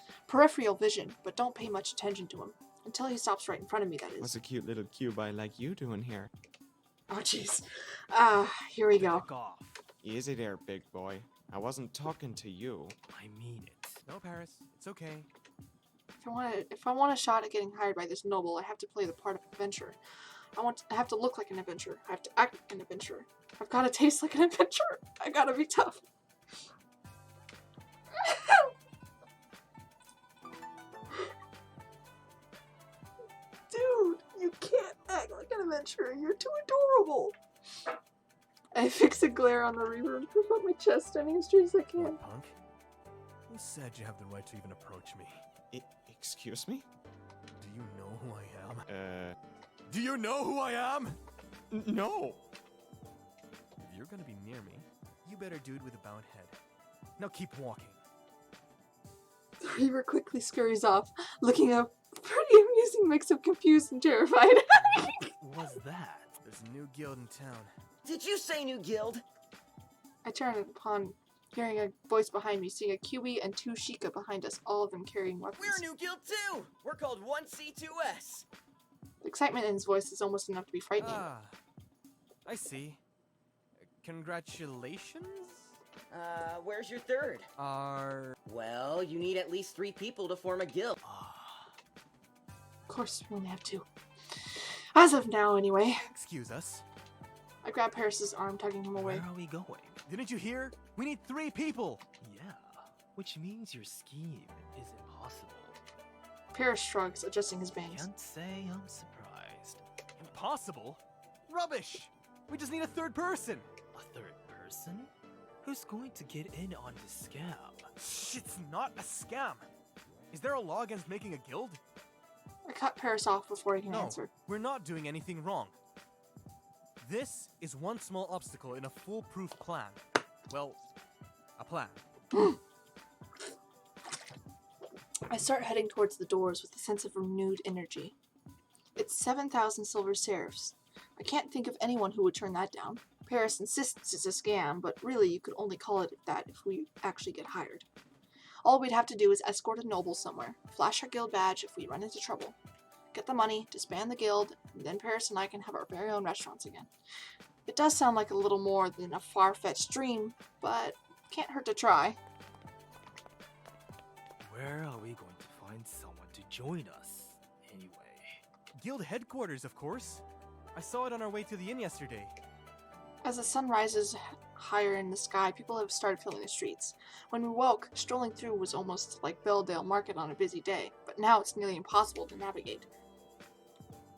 vision, but don't pay much attention to him. Until he stops right in front of me, that is. What's a cute little cube I like you doing here? Oh, jeez. Here we go. Back off. Easy there, big boy. I wasn't talking to you. I mean it. No, Paris. It's okay. If I want a shot at getting hired by this noble, I have to play the part of adventurer. I have to look like an adventurer. I have to act like an adventurer. I've got to taste like an adventurer. I gotta be tough. Dude, you can't act like an adventurer. You're too adorable. I fix a glare on the reaver and puff up my chest, standing as straight as I can. What, punk? Who said you have the right to even approach me? Excuse me? Do you know who I am? Do you know who I am? No. If you're gonna be near me, you better do it with a bowed head. Now keep walking. The reaver quickly scurries off, looking a pretty amusing mix of confused and terrified. What was that? There's a new guild in town. Did you say new guild? I turn upon hearing a voice behind me, seeing a Kiwi and two Sheikah behind us, all of them carrying weapons. We're a new guild too! We're called 1C2S! The excitement in his voice is almost enough to be frightening. Ah, I see. Congratulations? Where's your third? Well, you need at least 3 people to form a guild. Of course, we only have 2. As of now, anyway. Excuse us. I grab Paris's arm, tugging him away. Where are we going? Didn't you hear? We need 3 people! Yeah, which means your scheme is impossible. Paris shrugs, adjusting his bangs. Can't say I'm surprised. Impossible? Rubbish! We just need a 3rd person! A 3rd person? Who's going to get in on this scam? Shh, it's not a scam! Is there a law against making a guild? I cut Paris off before he can No, answer. we're not doing anything wrong. This is one small obstacle in a foolproof plan. Well, a plan. I start heading towards the doors with a sense of renewed energy. It's 7,000 silver seraphs. I can't think of anyone who would turn that down. Paris insists it's a scam, but really you could only call it that if we actually get hired. All we'd have to do is escort a noble somewhere, flash our guild badge if we run into trouble, get the money, disband the guild, and then Paris and I can have our very own restaurants again. It does sound like a little more than a far-fetched dream, but can't hurt to try. Where are we going to find someone to join us, anyway? Guild headquarters, of course. I saw it on our way to the inn yesterday. As the sun rises higher in the sky, people have started filling the streets. When we woke, strolling through was almost like Belledale Market on a busy day, but now it's nearly impossible to navigate.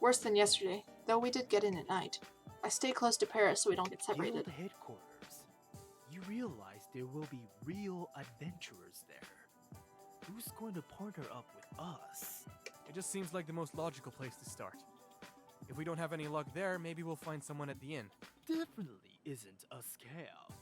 Worse than yesterday, though we did get in at night. I stay close to Paris so we don't get separated. Guild headquarters. You realize there will be real adventurers there. Who's going to partner up with us? It just seems like the most logical place to start. If we don't have any luck there, maybe we'll find someone at the inn. Definitely isn't a scam.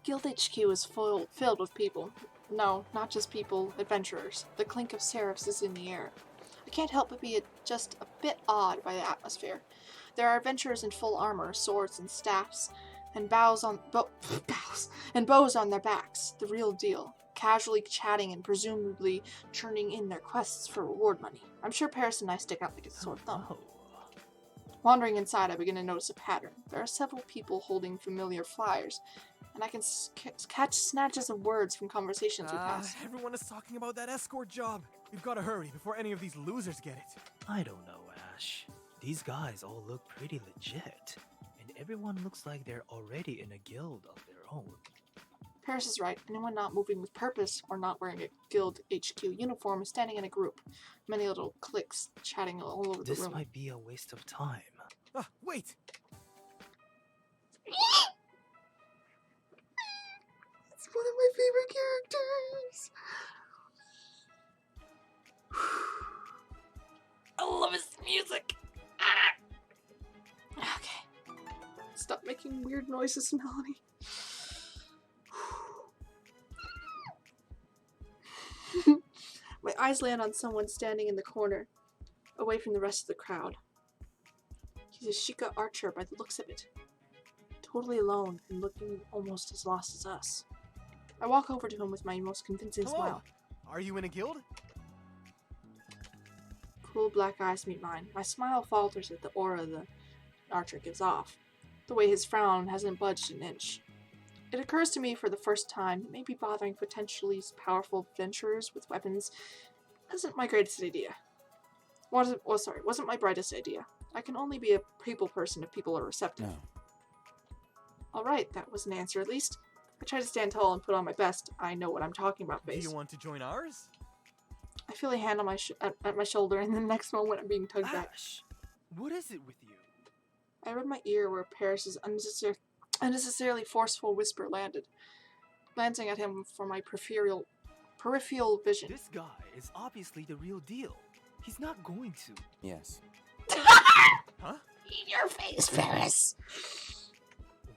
Guild HQ is filled with people. No, not just people, adventurers. The clink of seraphs is in the air. I can't help but be just a bit awed by the atmosphere. There are adventurers in full armor, swords and staffs, and bows on bows on their backs, the real deal, casually chatting and presumably churning in their quests for reward money. I'm sure Paris and I stick out like a sore thumb. Oh, Wandering inside, I begin to notice a pattern. There are several people holding familiar flyers, and I can catch snatches of words from conversations we pass. Everyone is talking about that escort job. We've got to hurry before any of these losers get it. I don't know, Ash. These guys all look pretty legit, and everyone looks like they're already in a guild of their own. Paris is right. Anyone not moving with purpose or not wearing a guild HQ uniform is standing in a group. Many little cliques chatting all over the This room. might be a waste of time. Ah, wait! It's one of my favorite characters. I love his music. Okay. Stop making weird noises, Melanie. My eyes land on someone standing in the corner, away from the rest of the crowd. He's a Sheikah archer by the looks of it. Totally alone and looking almost as lost as us. I walk over to him with my most convincing Hello. smile. Are you in a guild? Cool black eyes meet mine. My smile falters at the aura the archer gives off. The way his frown hasn't budged an inch. It occurs to me for the first time that maybe bothering potentially powerful adventurers with weapons isn't my greatest idea. Wasn't my brightest idea. I can only be a people person if people are receptive. No. Alright, that was an answer at least. I try to stand tall and put on my best I know what I'm talking about Do face. you want to join ours? I feel a hand on my at my shoulder, and the next moment I'm being tugged back. Ash, what is it with you? I read my ear where Paris's unnecessarily forceful whisper landed, glancing at him for my peripheral vision. This guy is obviously the real deal. He's not going to. Yes. Huh? In your face, Paris!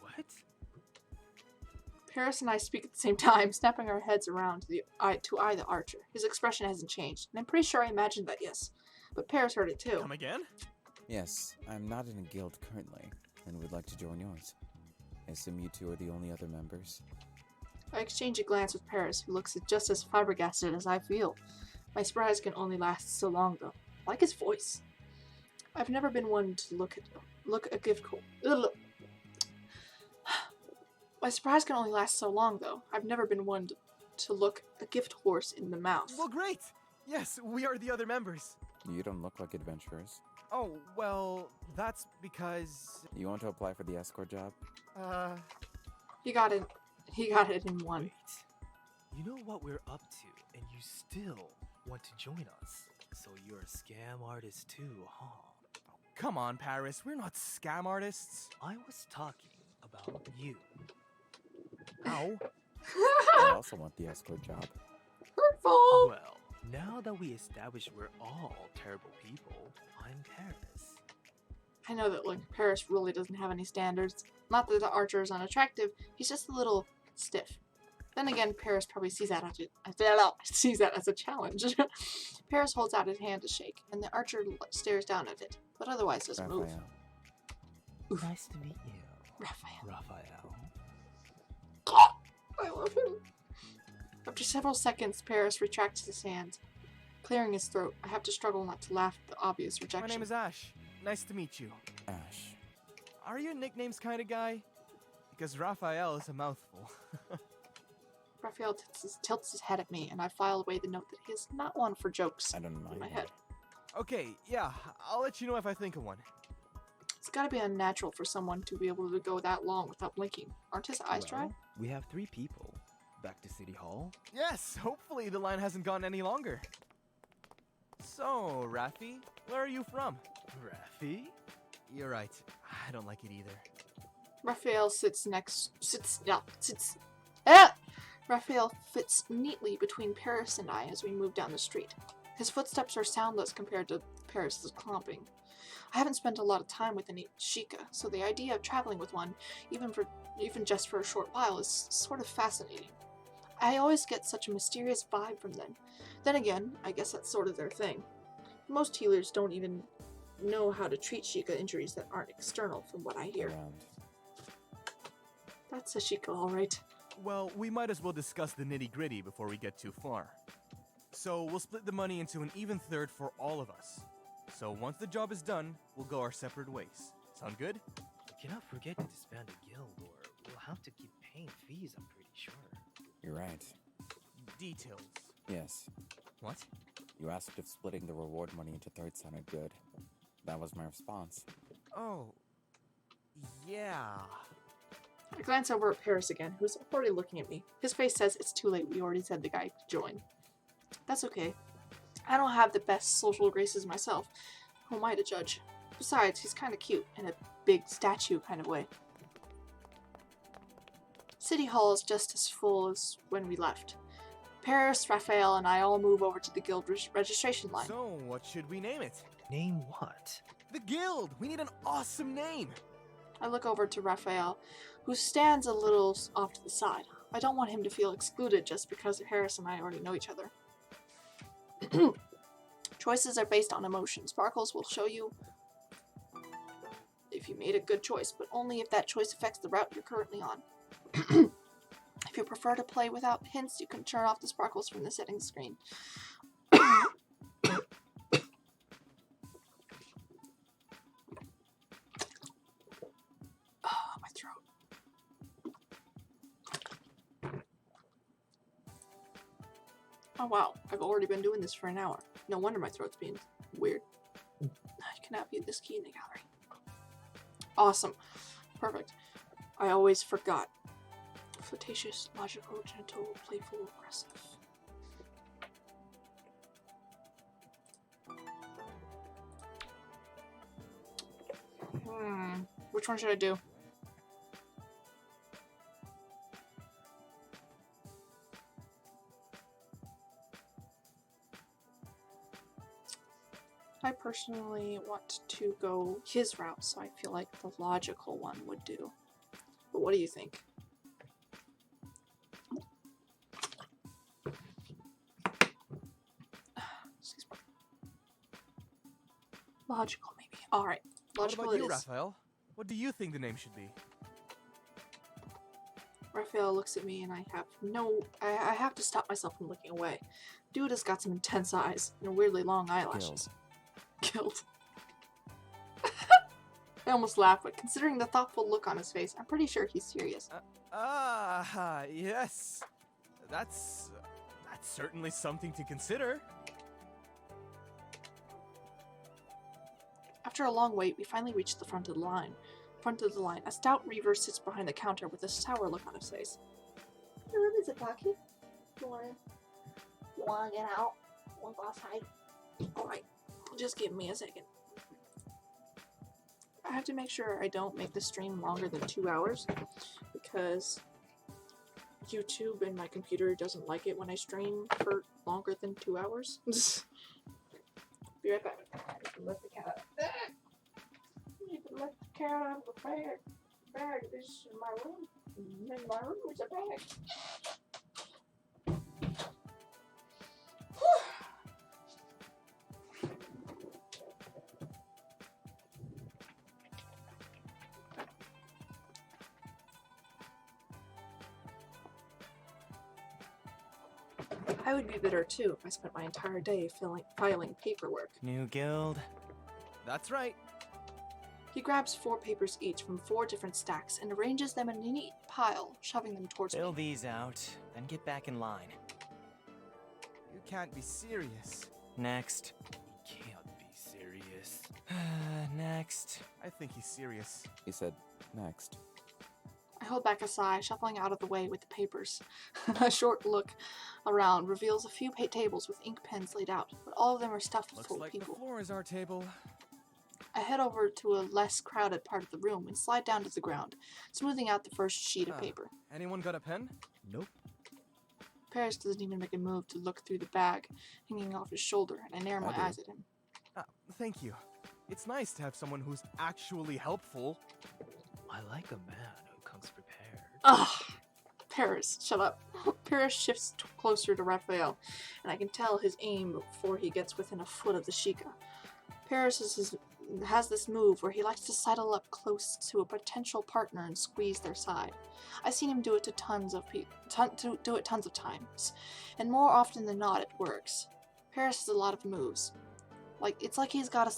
What? Paris and I speak at the same time, snapping our heads around to eye the archer. His expression hasn't changed, and I'm pretty sure I imagined that, yes. But Paris heard it too. Come again? Yes, I'm not in a guild currently, and would like to join yours. I assume you two are the only other members. I exchange a glance with Paris, who looks just as flabbergasted as I feel. My surprise can only last so long, though. I like his voice. I've never been one to look a gift horse. My surprise can only last so long, though. I've never been one to look a gift horse in the mouth. Well, great! Yes, we are the other members. You don't look like adventurers. Oh, well, that's because... You want to apply for the escort job? He got it. He got it in one. Wait. You know what we're up to, and you still want to join us. So you're a scam artist too, huh? Come on, Paris, we're not scam artists. I was talking about you. Ow. I also want the escort job. Hurtful! Well, now that we established we're all terrible people, I'm Paris. I know that, look, Paris really doesn't have any standards. Not that the archer is unattractive, he's just a little stiff. Then again, Paris probably sees that as a challenge. Paris holds out his hand to shake, and the archer stares down at it, but otherwise doesn't move. Raphael. Nice to meet you, Raphael. Raphael. I love him. After several seconds, Paris retracts his hand. Clearing his throat, I have to struggle not to laugh at the obvious rejection. My name is Ash. Nice to meet you. Ash. Are you a nicknames kind of guy? Because Raphael is a mouthful. Raphael tilts his head at me, and I file away the note that he is not one for jokes I don't in mind. my head. Okay, yeah, I'll let you know if I think of one. It's gotta be unnatural for someone to be able to go that long without blinking. Aren't his eyes dry? We have 3 people. Back to City Hall? Yes, hopefully the line hasn't gone any longer. So, Rafi, where are you from? Rafi? You're right. I don't like it either. Raphael Raphael fits neatly between Paris and I as we move down the street. His footsteps are soundless compared to Paris's clomping. I haven't spent a lot of time with any Sheikah, so the idea of traveling with one, even just for a short while, is sort of fascinating. I always get such a mysterious vibe from them. Then again, I guess that's sort of their thing. Most healers don't even know how to treat Sheikah injuries that aren't external, from what I hear. Around. That's a Sheikah, alright. Well, we might as well discuss the nitty-gritty before we get too far. So we'll split the money into an even third for all of us. So once the job is done, we'll go our separate ways. Sound good? We cannot forget to disband a guild, or we'll have to keep paying fees, I'm pretty sure. You're right. Details. Yes. What? You asked if splitting the reward money into thirds sounded good. That was my response. Oh. Yeah. I glance over at Paris again, who's already looking at me. His face says it's too late, we already said the guy could join. That's okay. I don't have the best social graces myself. Who am I to judge? Besides, he's kind of cute, in a big statue kind of way. City Hall is just as full as when we left. Paris, Raphael, and I all move over to the guild registration line. So, what should we name it? Name what? The guild! We need an awesome name! I look over to Raphael, who stands a little off to the side. I don't want him to feel excluded just because Harris and I already know each other. Choices are based on emotion. Sparkles will show you if you made a good choice, but only if that choice affects the route you're currently on. If you prefer to play without hints, you can turn off the sparkles from the settings screen. Oh, my throat. Oh wow, I've already been doing this for an hour. No wonder my throat's being weird. You cannot view this key in the gallery. Awesome. Perfect. I always forgot. Flirtatious, logical, gentle, playful, aggressive. Which one should I do? I personally want to go his route, so I feel like the logical one would do. But what do you think? Excuse me. Logical, maybe. Alright. Logical What about you, it is. Raphael? What do you think the name should be? Raphael looks at me and I have to stop myself from looking away. Dude has got some intense eyes and weirdly long eyelashes. Guild. I almost laughed, but considering the thoughtful look on his face, I'm pretty sure he's serious. Yes. That's certainly something to consider. After a long wait, we finally reach the front of the line. A stout reaver sits behind the counter with a sour look on his face. What is it, Pocky? You wanna get out? Wanna go outside? Alright, just give me a second. I have to make sure I don't make the stream longer than 2 hours because YouTube and my computer doesn't like it when I stream for longer than 2 hours. Be right back. Let the cat out. You can let the cat out of the bag. Bag. This is my room. In my room is a bag. I would be bitter too if I spent my entire day filing paperwork. New guild? That's right. He grabs 4 papers each from 4 different stacks and arranges them in a neat pile, shoving them towards Fill me. these out, then get back in line. You can't be serious. Next. He can't be serious. Next. I think he's serious. He said, next. I hold back a sigh, shuffling out of the way with the papers. A short look around reveals a few tables with ink pens laid out, but all of them are stuffed Looks full like of people. the floor is our table. I head over to a less crowded part of the room and slide down to the ground, smoothing out the first sheet of paper. Anyone got a pen? Nope. Paris doesn't even make a move to look through the bag hanging off his shoulder, and I narrow my I do. eyes at him. Thank you. It's nice to have someone who's actually helpful. I like a man who comes prepared. Ugh! Paris, shut up. Paris shifts closer to Raphael, and I can tell his aim before he gets within a foot of the Sheikah. Paris is has this move where he likes to sidle up close to a potential partner and squeeze their side. I've seen him do it to tons of times, and more often than not, it works. Paris has a lot of moves. It's like he's got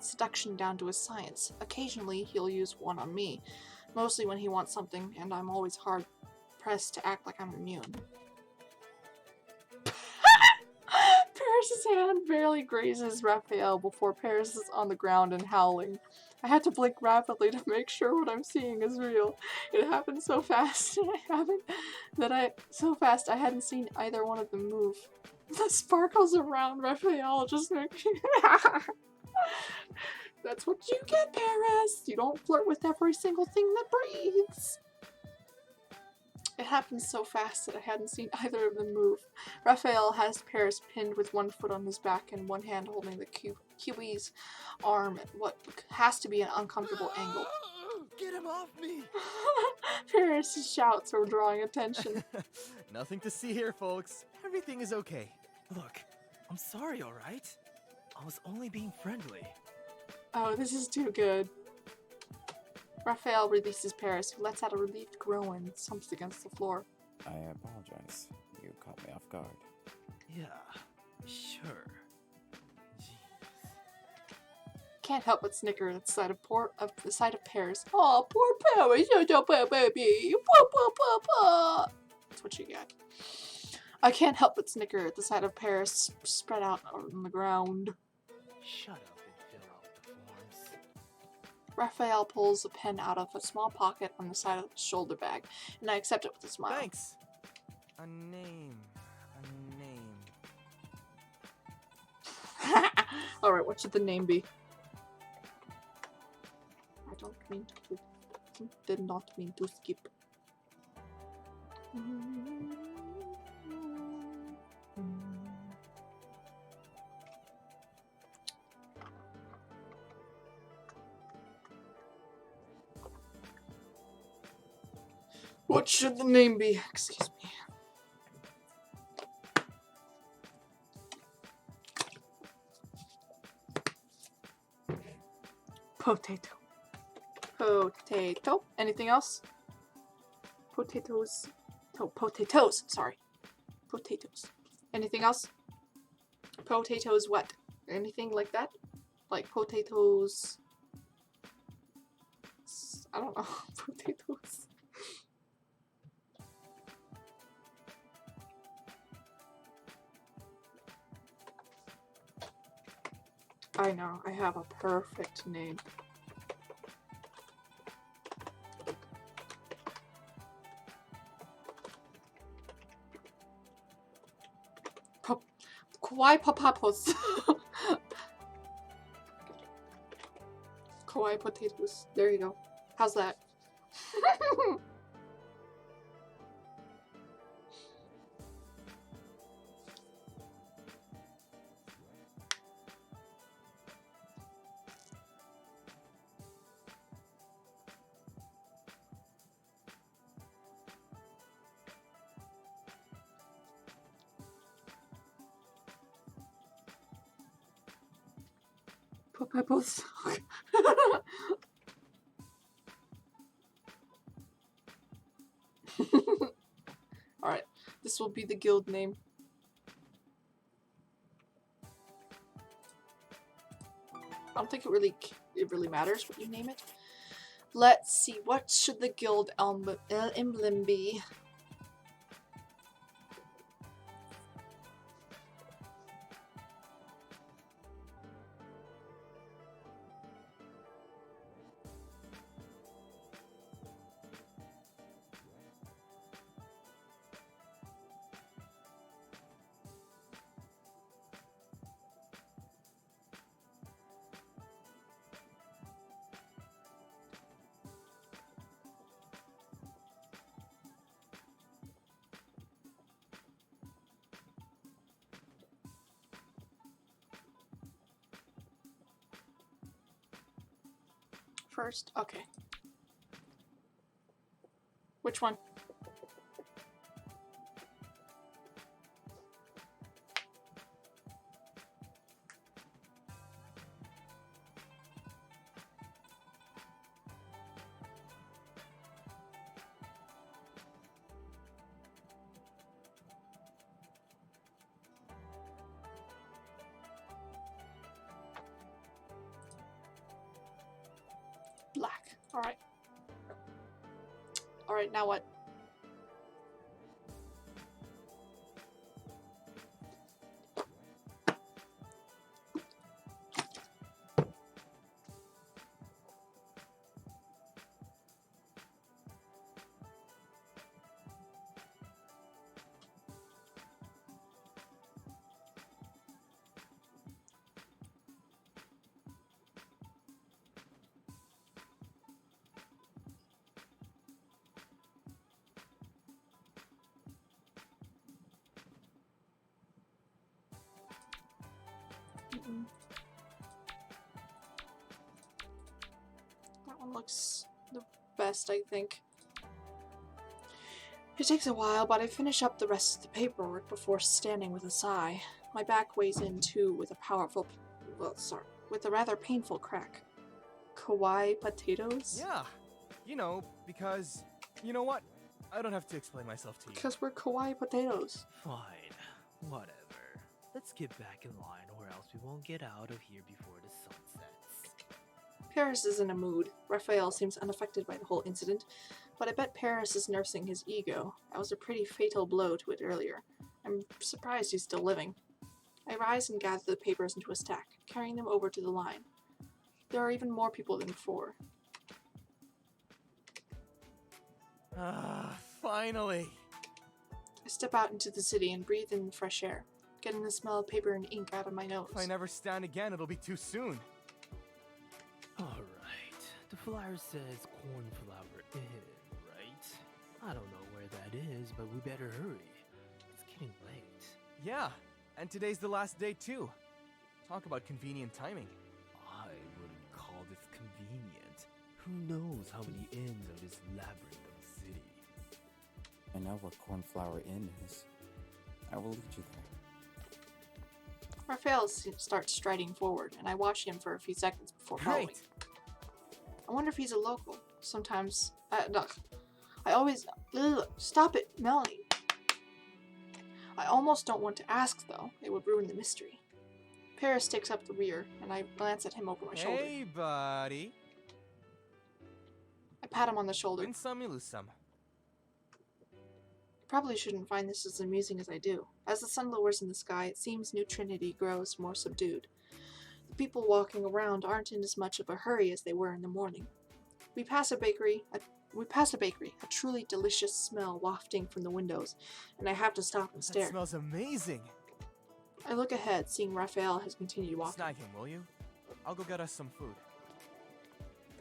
seduction down to a science. Occasionally, he'll use one on me, mostly when he wants something, and I'm always hard pressed to act like I'm immune. Paris's hand barely grazes Raphael before Paris is on the ground and howling. I had to blink rapidly to make sure what I'm seeing is real. It happened so fast, and I hadn't seen either one of them move. The sparkles around Raphael just make me. That's what you get, Paris. You don't flirt with every single thing that breathes. It happened so fast that I hadn't seen either of them move. Raphael has Paris pinned with one foot on his back and one hand holding the Kiwi's arm at what has to be an uncomfortable angle. Get him off me! Paris' shouts are drawing attention. Nothing to see here, folks. Everything is okay. Look, I'm sorry, alright? I was only being friendly. Oh, this is too good. Raphael releases Paris, who lets out a relieved groan and slumps against the floor. I apologize. You caught me off guard. Yeah, sure. Jeez. Can't help but snicker at the sight of Paris. Oh, poor Paris, you don't baby. That's what you get. I can't help but snicker at the sight of Paris spread out on the ground. Shut up and fill out the forms. Raphael pulls a pen out of a small pocket on the side of his shoulder bag, and I accept it with a smile. Thanks. A name. Alright, what should the name be? I did not mean to skip. What should the name be? Excuse me. Potato. Potato. Anything else? Potatoes. Oh, potatoes. Sorry. Potatoes. Anything else? Potatoes what? Anything like that? Like potatoes. I don't know. Potatoes. I know, I have a perfect name. Kawaii papapos. Kawaii potatoes. There you go. How's that? Pebbles. Alright, this will be the guild name. I don't think it really matters what you name it. Let's see, what should the guild emblem be? First? Okay. Which one? Alright. Alright, now what? That one looks the best, I think. It takes a while, but I finish up the rest of the paperwork before standing with a sigh. My back weighs in too with with a rather painful crack. Kawaii potatoes? Yeah, you know, because, you know what? I don't have to explain myself to you. Because we're kawaii potatoes. Fine. Whatever. Let's get back in line or else we won't get out of here before the sun sets. Paris is in a mood. Raphael seems unaffected by the whole incident, but I bet Paris is nursing his ego. That was a pretty fatal blow to it earlier. I'm surprised he's still living. I rise and gather the papers into a stack, carrying them over to the line. There are even more people than before. Ah, finally! I step out into the city and breathe in the fresh air, getting the smell of paper and ink out of my nose. If I never stand again, it'll be too soon. Alright, the flyer says cornflower in, right? I don't know where that is, but we better hurry. It's getting late. Yeah, and today's the last day too. Talk about convenient timing. I wouldn't call this convenient. Who knows how many ends are this labyrinth of a city? I know where Cornflower Inn is. I will lead you there. Raphael starts striding forward, and I watch him for a few seconds before following. Great. I wonder if he's a local. Sometimes, I always, stop it, Melanie. I almost don't want to ask, though. It would ruin the mystery. Paris takes up the rear, and I glance at him over my shoulder. Hey, buddy. I pat him on the shoulder. Win some, you lose some. Probably shouldn't find this as amusing as I do. As the sun lowers in the sky, it seems New Trinity grows more subdued. The people walking around aren't in as much of a hurry as they were in the morning. We pass a bakery, a truly delicious smell wafting from the windows, and I have to stop and stare. That smells amazing. I look ahead, seeing Raphael has continued walking. Snag him, will you? I'll go get us some food.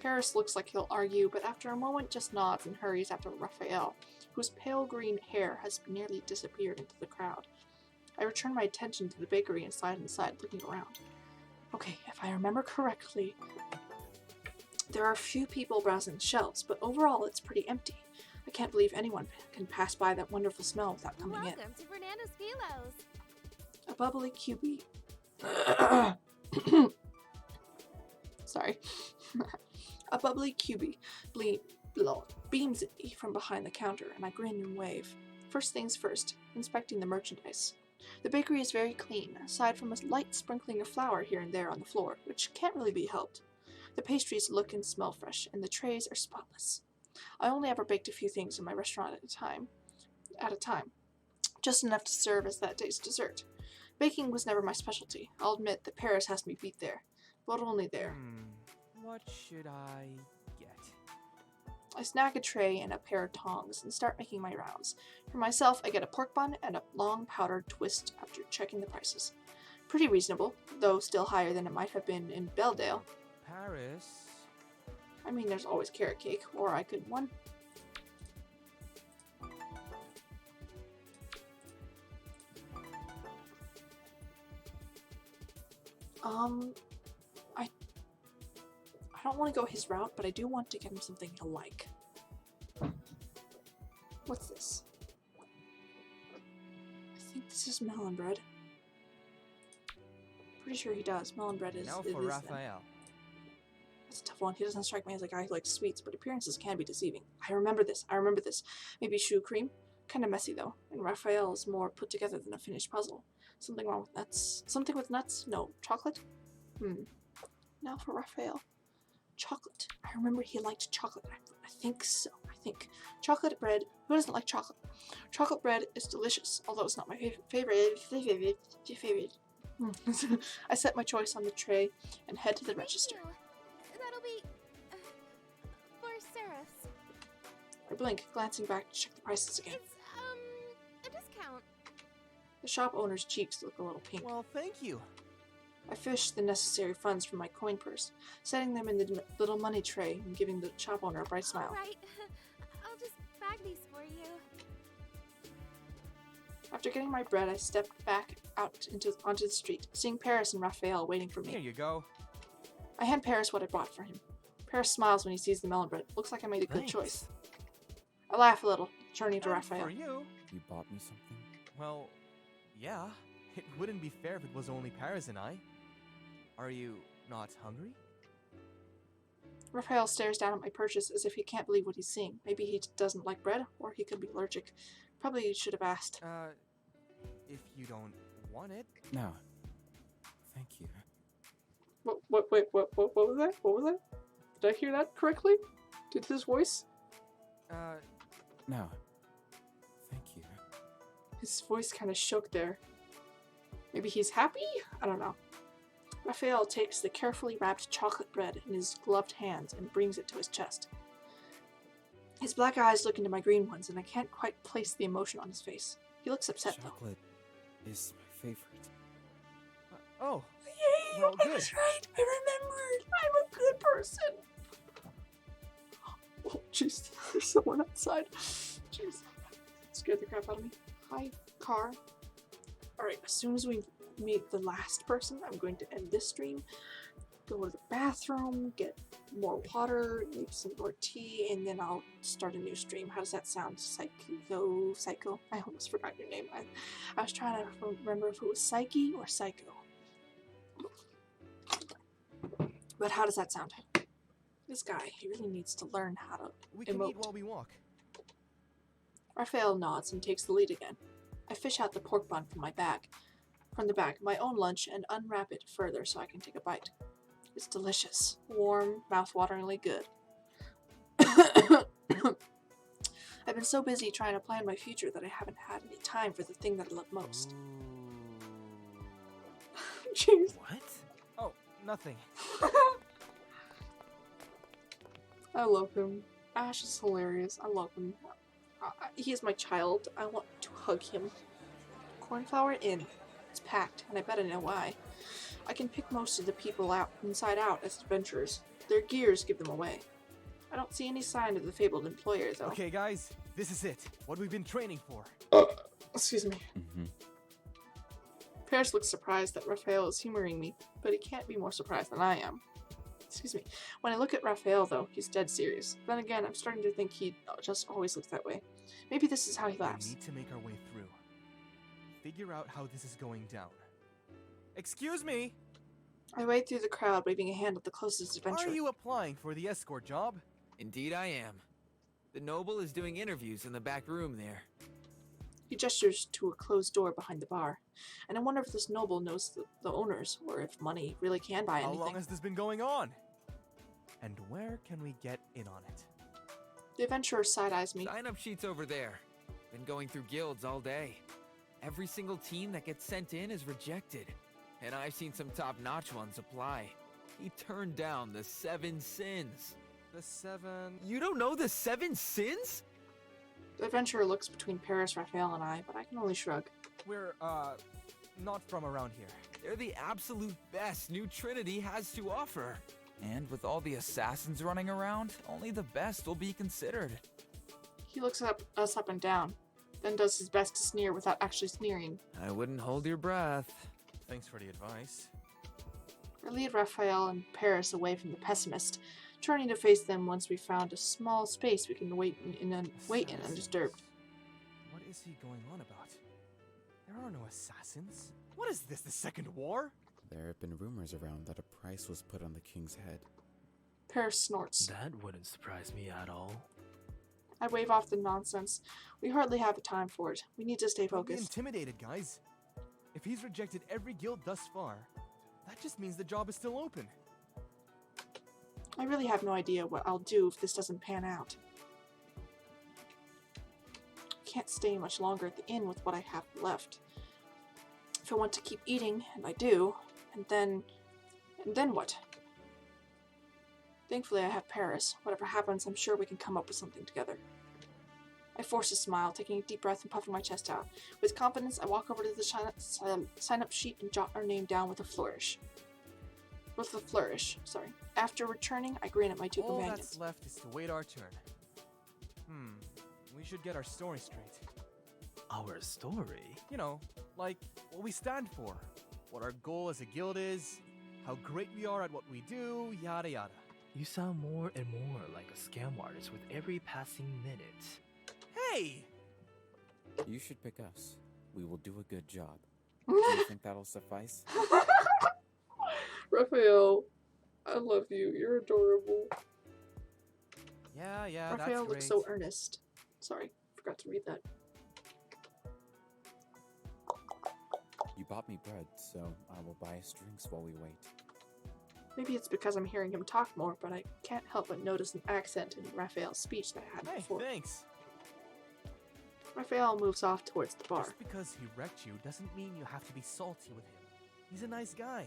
Paris looks like he'll argue, but after a moment just nods and hurries after Raphael, whose pale green hair has nearly disappeared into the crowd. I return my attention to the bakery and slide inside, looking around. Okay, if I remember correctly, there are a few people browsing the shelves, but overall it's pretty empty. I can't believe anyone can pass by that wonderful smell without coming in. Welcome to Fernando's Philos. A bubbly QB. Sorry. A bubbly QB beams at me from behind the counter, and I grin and wave. First things first, inspecting the merchandise. The bakery is very clean, aside from a light sprinkling of flour here and there on the floor, which can't really be helped. The pastries look and smell fresh, and the trays are spotless. I only ever baked a few things in my restaurant at a time, just enough to serve as that day's dessert. Baking was never my specialty. I'll admit that Paris has me beat there, but only there. What should I get? I snag a tray and a pair of tongs and start making my rounds. For myself, I get a pork bun and a long powdered twist after checking the prices. Pretty reasonable, though still higher than it might have been in Belledale. Paris? I mean, there's always carrot cake, or I could one. I don't want to go his route, but I do want to get him something he'll like. What's this? I think this is melon bread. Pretty sure he does. Melon bread is. Now it for is Raphael. That's a tough one. He doesn't strike me as a guy who likes sweets, but appearances can be deceiving. I remember this. Maybe choux cream? Kinda messy though, and Raphael is more put together than a finished puzzle. Something wrong with nuts? Something with nuts? No. Chocolate? Now for Raphael. Chocolate. I remember he liked chocolate. I think so. I think. Chocolate bread. Who doesn't like chocolate? Chocolate bread is delicious, although it's not my favorite. I set my choice on the tray and head to the register. That'll be for Seraph's. I blink, glancing back to check the prices again. It's a discount. The shop owner's cheeks look a little pink. Well, thank you. I fish the necessary funds from my coin purse, setting them in the little money tray and giving the shop owner a bright smile. All right. I'll just bag these for you. After getting my bread, I stepped back out onto the street, seeing Paris and Raphael waiting for Here me. you go. I hand Paris what I bought for him. Paris smiles when he sees the melon bread. Looks like I made a good Thanks. choice. I laugh a little, turning to And Raphael. for you. You bought me something? Well, yeah. It wouldn't be fair if it was only Paris and I. Are you not hungry? Raphael stares down at my purchase as if he can't believe what he's seeing. Maybe he doesn't like bread, or he could be allergic. Probably should have asked. If you don't want it. No. Thank you. What was that? What was that? Did I hear that correctly? Did his voice? No. Thank you. His voice kind of shook there. Maybe he's happy? I don't know. Raphael takes the carefully wrapped chocolate bread in his gloved hands and brings it to his chest. His black eyes look into my green ones, and I can't quite place the emotion on his face. He looks upset, Chocolate is my favorite. Oh. Yay! Well, I good. was right! I remembered! I'm a good person! Oh, jeez. There's someone outside. Jeez. Scared the crap out of me. Hi, car. Alright, as soon as we meet the last person, I'm going to end this stream, go to the bathroom, get more water, make some more tea, and then I'll start a new stream. How does that sound? Psycho? I almost forgot your name. I was trying to remember if it was Psyche or Psycho. But how does that sound? This guy, he really needs to learn how to We can emote. eat while we walk. Raphael nods and takes the lead again. I fish out the pork bun from the bag, my own lunch, and unwrap it further so I can take a bite. It's delicious, warm, mouth-wateringly good. I've been so busy trying to plan my future that I haven't had any time for the thing that I love most. Jeez. What? Oh, nothing. I love him. Ash is hilarious. I love him. He is my child. I want to hug him. Cornflower Inn. It's packed, and I bet I know why. I can pick most of the people out inside out as adventurers. Their gears give them away. I don't see any sign of the fabled employer, though. Okay, guys, this is it. What we've been training for. Excuse me. Mm-hmm. Paris looks surprised that Raphael is humoring me, but he can't be more surprised than I am. Excuse me. When I look at Raphael, though, he's dead serious. Then again, I'm starting to think he just always looks that way. Maybe this is how he We laughs. need to make our way through. Figure out how this is going down. Excuse me! I wade through the crowd, waving a hand at the closest adventurer. Are you applying for the escort job? Indeed I am. The noble is doing interviews in the back room there. He gestures to a closed door behind the bar. And I wonder if this noble knows the owners, or if money really can buy How anything. long has this been going on? And where can we get in on it? The adventurer side-eyes me. Sign-up sheets over there. Been going through guilds all day. Every single team that gets sent in is rejected. And I've seen some top-notch ones apply. He turned down the 7 sins. The 7... You don't know the 7 sins? The adventurer looks between Paris, Raphael, and I, but I can only shrug. We're, not from around here. They're the absolute best New Trinity has to offer. And with all the assassins running around, only the best will be considered. He looks us up and down, then does his best to sneer without actually sneering. I wouldn't hold your breath. Thanks for the advice. I lead Raphael and Paris away from the pessimist, turning to face them once we found a small space we can wait in undisturbed. What is he going on about? There are no assassins. What is this, the Second War? There have been rumors around that a price was put on the king's head. Paris snorts. That wouldn't surprise me at all. I wave off the nonsense. We hardly have the time for it. We need to stay Don't be focused. intimidated, guys. If he's rejected every guild thus far, that just means the job is still open. I really have no idea what I'll do if this doesn't pan out. I can't stay much longer at the inn with what I have left. If I want to keep eating, and I do, and then what? Thankfully I have Paris. Whatever happens, I'm sure we can come up with something together. I force a smile, taking a deep breath and puffing my chest out. With confidence, I walk over to the sign-up sheet and jot our name down with a flourish. Sorry. After returning, I grin at my two All companions. that's left is to wait our turn. We should get our story straight. Our story? You know, like what we stand for, what our goal as a guild is, how great we are at what we do, yada yada. You sound more and more like a scam artist with every passing minute. Hey! You should pick us. We will do a good job. Do you think that'll suffice? Raphael, I love you. You're adorable. Yeah, Raphael that's looks great. so earnest. Sorry, forgot to read that. You bought me bread, so I will buy us drinks while we wait. Maybe it's because I'm hearing him talk more, but I can't help but notice an accent in Raphael's speech that I had Hey, before. thanks. Raphael moves off towards the bar. Just because he wrecked you doesn't mean you have to be salty with him. He's a nice guy.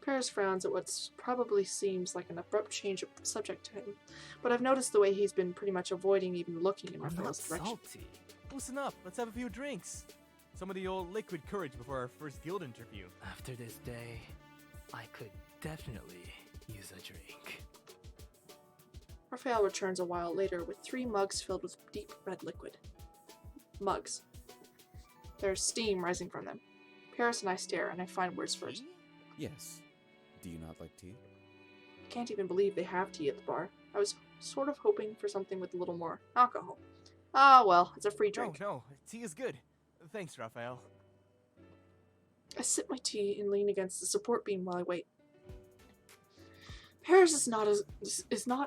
Paris frowns at what probably seems like an abrupt change of subject to him, but I've noticed the way he's been pretty much avoiding even looking in I'm not Raphael's direction. salty. Loosen up, let's have a few drinks. Some of the old liquid courage before our first guild interview. After this day, I could definitely use a drink. Raphael returns a while later with 3 mugs filled with deep red liquid. Mugs. There's steam rising from them. Paris and I stare, and I find words for it. Tea? Yes. Do you not like tea? I can't even believe they have tea at the bar. I was sort of hoping for something with a little more alcohol. Ah, well, it's a free drink. No, tea is good. Thanks, Raphael. I sip my tea and lean against the support beam while I wait. Paris is not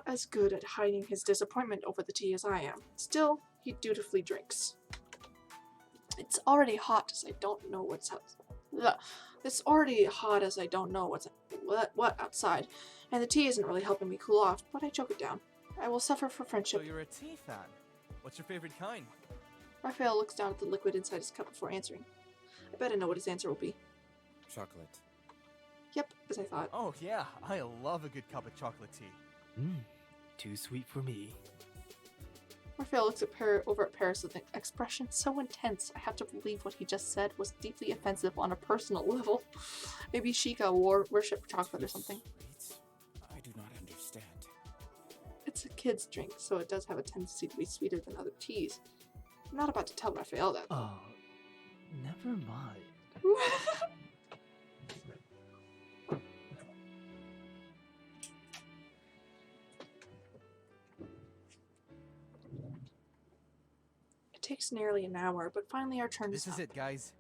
as good at hiding his disappointment over the tea as I am. Still, he dutifully drinks. It's already hot as I don't know what's outside. It's already hot as I don't know what outside, and the tea isn't really helping me cool off, but I choke it down. I will suffer for So friendship. you're a tea fan. What's your favorite kind? Raphael looks down at the liquid inside his cup before answering. I bet I know what his answer will be. Chocolate. Yep, as I thought. Oh yeah, I love a good cup of chocolate tea. Too sweet for me. Raphael looks at over at Paris with an expression so intense I have to believe what he just said was deeply offensive on a personal level. Maybe Sheikah worship chocolate or something. Sweet? I do not understand. It's a kid's drink, so it does have a tendency to be sweeter than other teas. I'm not about to tell Raphael that. Oh, never mind. It takes nearly an hour, but finally our turn This is is up. it, guys.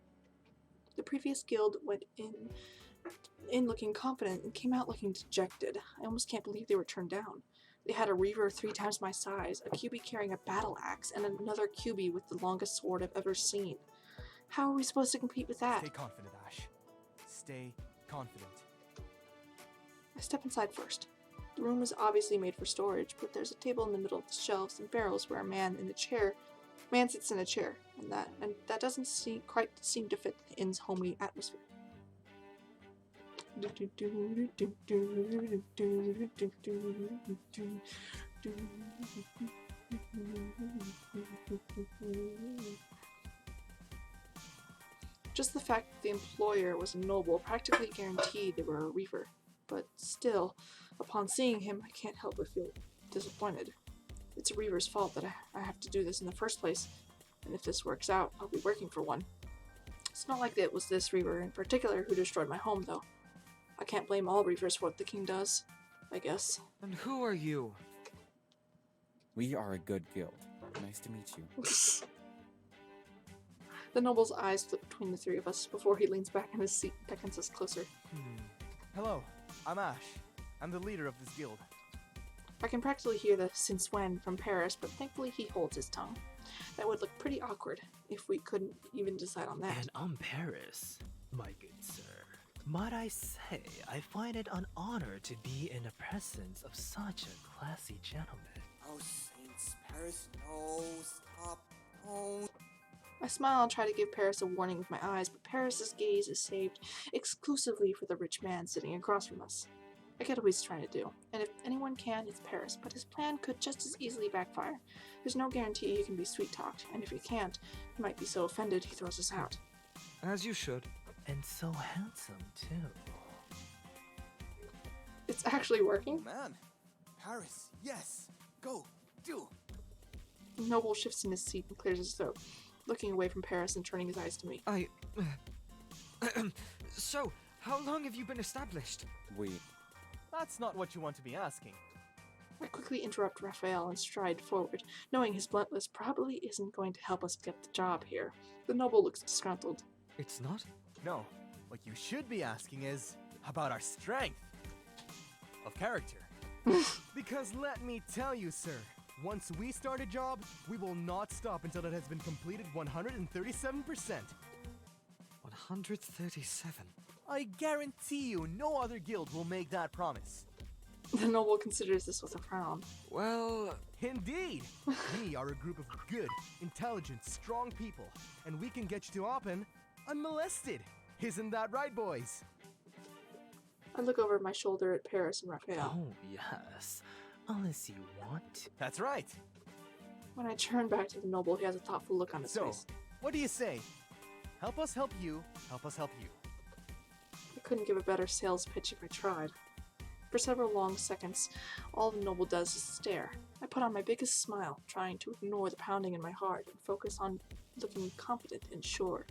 The previous guild went in looking confident and came out looking dejected. I almost can't believe they were turned down. They had a reaver 3 times my size, a QB carrying a battle axe, and another QB with the longest sword I've ever seen. How are we supposed to compete with that? Stay confident, Ash. Stay confident. I step inside first. The room is obviously made for storage, but there's a table in the middle of the shelves and barrels where a man sits in a chair, and that doesn't quite seem to fit the inn's homely atmosphere. Just the fact that the employer was a noble practically guaranteed they were a reaver, but still, upon seeing him, I can't help but feel disappointed. It's a reaver's fault that I have to do this in the first place, and if this works out, I'll be working for one. It's not like it was this reaver in particular who destroyed my home, though. I can't blame all reavers for what the king does, I guess. And who are you? We are a good guild. Nice to meet you. The noble's eyes flip between the 3 of us before he leans back in his seat and beckons us closer. Hello, I'm Ash. I'm the leader of this guild. I can practically hear the "since when" from Paris, but thankfully he holds his tongue. That would look pretty awkward if we couldn't even decide on that. And I'm Paris, my good sir. Might I say, I find it an honor to be in the presence of such a classy gentleman. Oh, Saints, Paris, no, stop, no. I smile and try to give Paris a warning with my eyes, but Paris's gaze is saved exclusively for the rich man sitting across from us. I get what he's trying to do, and if anyone can, it's Paris, but his plan could just as easily backfire. There's no guarantee he can be sweet-talked, and if he can't, he might be so offended he throws us out. As you should. And so handsome, too. It's actually working. Man, Paris, yes, go, do. Noble shifts in his seat and clears his throat, looking away from Paris and turning his eyes to me. So, how long have you been established? That's not what you want to be asking. I quickly interrupt Raphael and stride forward, knowing his bluntness probably isn't going to help us get the job here. The noble looks disgruntled. It's not? No, what you should be asking is about our strength of character. Because let me tell you, sir, once we start a job, we will not stop until it has been completed 137%. 137? I guarantee you no other guild will make that promise. The noble considers this with a frown. Well... Indeed! We are a group of good, intelligent, strong people, and we can get you to Oppen unmolested. Isn't that right, boys? I look over my shoulder at Paris and Raphael. Oh, yes. Unless you want. That's right. When I turn back to the noble, he has a thoughtful look on his face. What do you say? Help us help you, help us help you. I couldn't give a better sales pitch if I tried. For several long seconds, all the noble does is stare. I put on my biggest smile, trying to ignore the pounding in my heart and focus on looking confident and sure.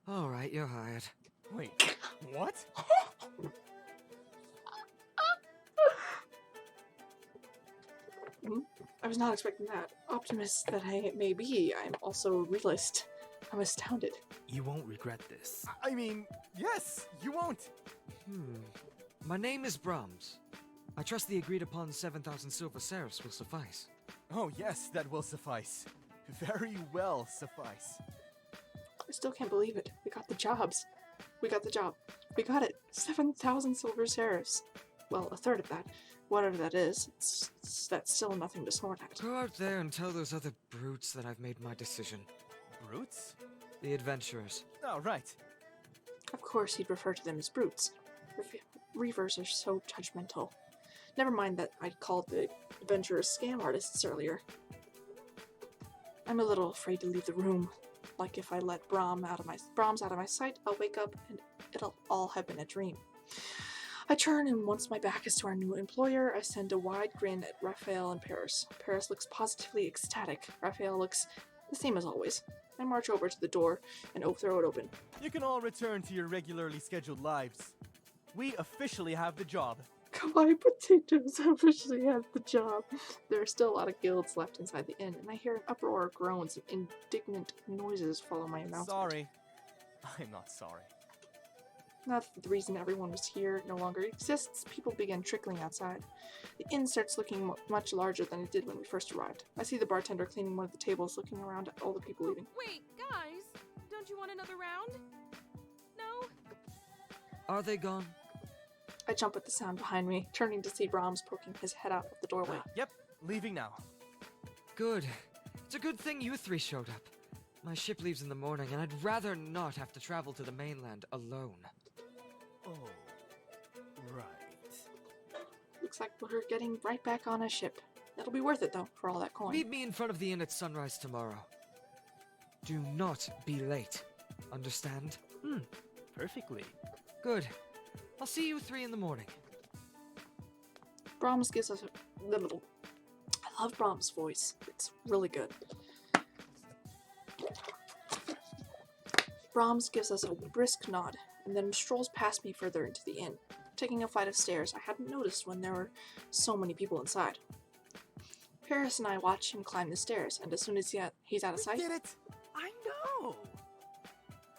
Alright, you're hired. Wait, what? I was not expecting that. Optimist that I may be, I'm also a realist. I'm astounded. You won't regret this. I mean, yes, you won't. My name is Brahms. I trust the agreed upon 7,000 silver seraphs will suffice. Oh yes, that will suffice. Very well suffice. I still can't believe it. We got the jobs. We got the job. We got it. 7,000 silver seraphs. Well, a third of that. Whatever that is, that's still nothing to snort at. Go out there and tell those other brutes that I've made my decision. Brutes? The adventurers. Oh, right. Of course he'd refer to them as brutes. Reavers are so judgmental. Never mind that I'd called the adventurers scam artists earlier. I'm a little afraid to leave the room. Like if I let Brahms out of my sight, I'll wake up and it'll all have been a dream. I turn, and once my back is to our new employer, I send a wide grin at Raphael and Paris. Paris looks positively ecstatic. Raphael looks the same as always. I march over to the door and throw it open. You can all return to your regularly scheduled lives. We officially have the job. Kawaii Potatoes officially have the job. There are still a lot of guilds left inside the inn, and I hear an uproar of groans and indignant noises follow my announcement. Sorry. I'm not sorry. Now that the reason everyone was here no longer exists, people begin trickling outside. The inn starts looking much larger than it did when we first arrived. I see the bartender cleaning one of the tables, looking around at all the people leaving. Wait, guys, don't you want another round? No? Are they gone? I jump at the sound behind me, turning to see Brahms poking his head out of the doorway. Yep, leaving now. Good. It's a good thing you three showed up. My ship leaves in the morning, and I'd rather not have to travel to the mainland alone. Oh, right. Looks like we're getting right back on a ship. It'll be worth it, though, for all that coin. Meet me in front of the inn at sunrise tomorrow. Do not be late. Understand? Perfectly. Good. I'll see you 3 in the morning. Brahms gives us a little... I love Brahms' voice. It's really good. Brahms gives us a brisk nod, and then strolls past me further into the inn. Taking a flight of stairs I hadn't noticed when there were so many people inside. Paris and I watch him climb the stairs, and as soon as he's out of sight... Get it? I know!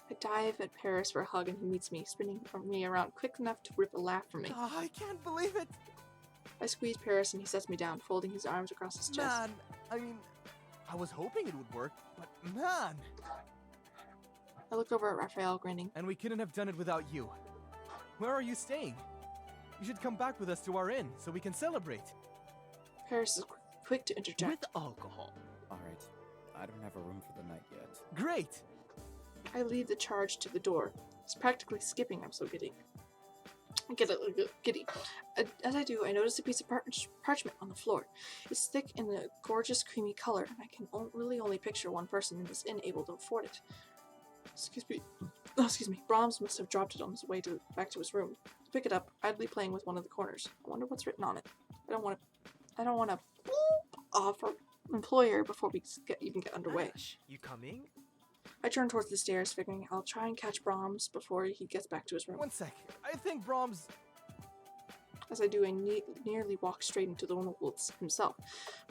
I dive at Paris for a hug, and he meets me, spinning me around quick enough to rip a laugh from me. Oh, I can't believe it! I squeeze Paris, and he sets me down, folding his arms across his chest. Man, I mean, I was hoping it would work, but man! I look over at Raphael, grinning. And we couldn't have done it without you. Where are you staying? You should come back with us to our inn so we can celebrate. Paris is quick to interject. With alcohol. Alright, I don't have a room for the night yet. Great! I lead the charge to the door. It's practically skipping, I'm so giddy. Giddy. As I do, I notice a piece of parchment on the floor. It's thick and a gorgeous creamy color, and I can really only picture one person in this inn able to afford it. Excuse me. Brahms must have dropped it on his way back to his room. To pick it up, idly playing with one of the corners. I wonder what's written on it. I don't want to off our employer before we even get underway. Ash, you coming? I turn towards the stairs, figuring I'll try and catch Brahms before he gets back to his room. One sec. I think Brahms... As I do, I nearly walk straight into the one himself.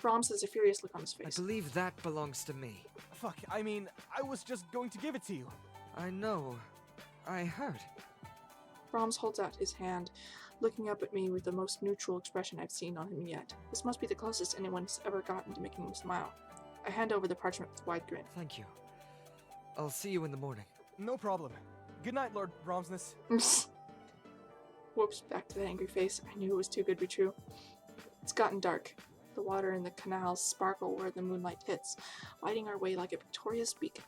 Brahms has a furious look on his face. I believe that belongs to me. Fuck, I mean, I was just going to give it to you. I know. I heard. Brahms holds out his hand, looking up at me with the most neutral expression I've seen on him yet. This must be the closest anyone's ever gotten to making him smile. I hand over the parchment with a wide grin. Thank you. I'll see you in the morning. No problem. Good night, Lord Brahmsness. Whoops, back to the angry face. I knew it was too good to be true. It's gotten dark. The water in the canals sparkle where the moonlight hits, lighting our way like a victorious beacon.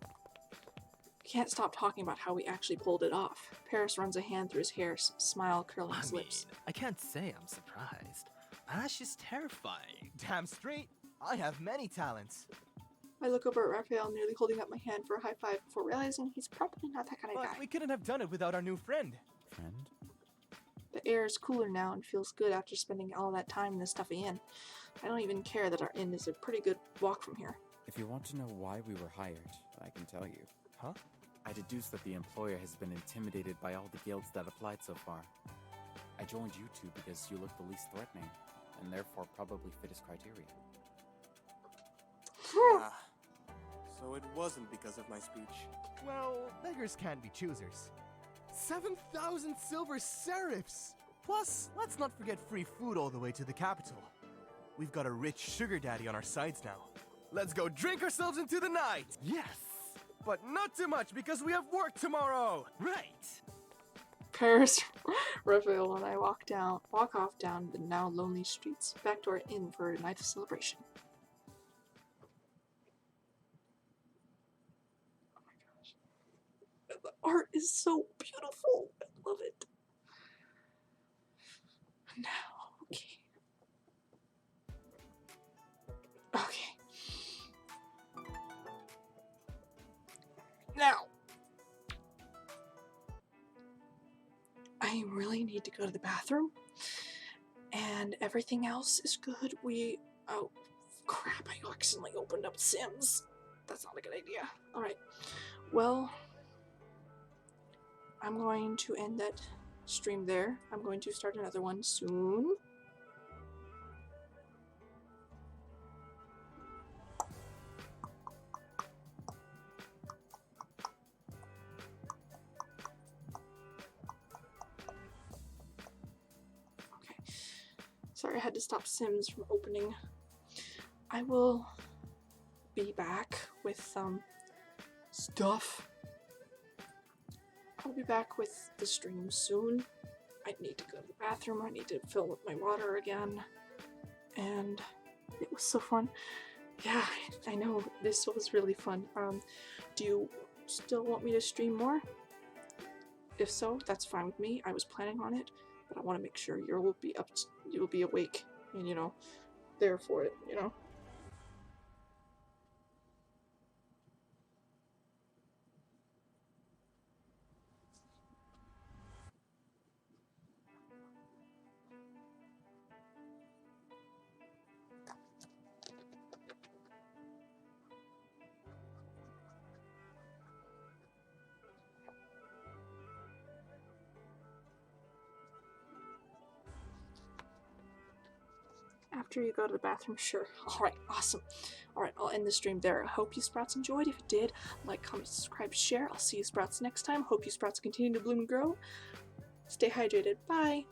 We can't stop talking about how we actually pulled it off. Paris runs a hand through his hair, smile curling his lips. I can't say I'm surprised. Ash is terrifying. Damn straight. I have many talents. I look over at Raphael, nearly holding up my hand for a high five before realizing he's probably not that kind of But guy. we couldn't have done it without our new friend. Friend? The air is cooler now and feels good after spending all that time in this stuffy inn. I don't even care that our inn is a pretty good walk from here. If you want to know why we were hired, I can tell you. Huh? I deduce that the employer has been intimidated by all the guilds that applied so far. I joined you two because you look the least threatening, and therefore probably fit his criteria. Ah, so it wasn't because of my speech. Well, beggars can't be choosers. 7,000 silver serifs! Plus, let's not forget free food all the way to the capital. We've got a rich sugar daddy on our sides now. Let's go drink ourselves into the night! Yes! But not too much because we have work tomorrow! Right! Paris, Raphael and I walk off down the now lonely streets, back to our inn for a night of celebration. Oh my gosh. The art is so beautiful. I love it. Now, okay. Okay. Now. I really need to go to the bathroom, and everything else is good. Oh crap, I accidentally opened up Sims. That's not a good idea. Alright, well, I'm going to end that stream there. I'm going to start another one soon. Sorry, I had to stop Sims from opening. I will be back with some stuff. I'll be back with the stream soon. I need to go to the bathroom. I need to fill up my water again. And it was so fun. Yeah, I know. This was really fun. Do you still want me to stream more? If so, that's fine with me. I was planning on it. But I want to make sure you'll be awake and, you know, there for it, you know? After you go to the bathroom, sure. Alright, awesome. Alright, I'll end the stream there. I hope you Sprouts enjoyed. If you did, like, comment, subscribe, share. I'll see you Sprouts next time. Hope you Sprouts continue to bloom and grow. Stay hydrated. Bye!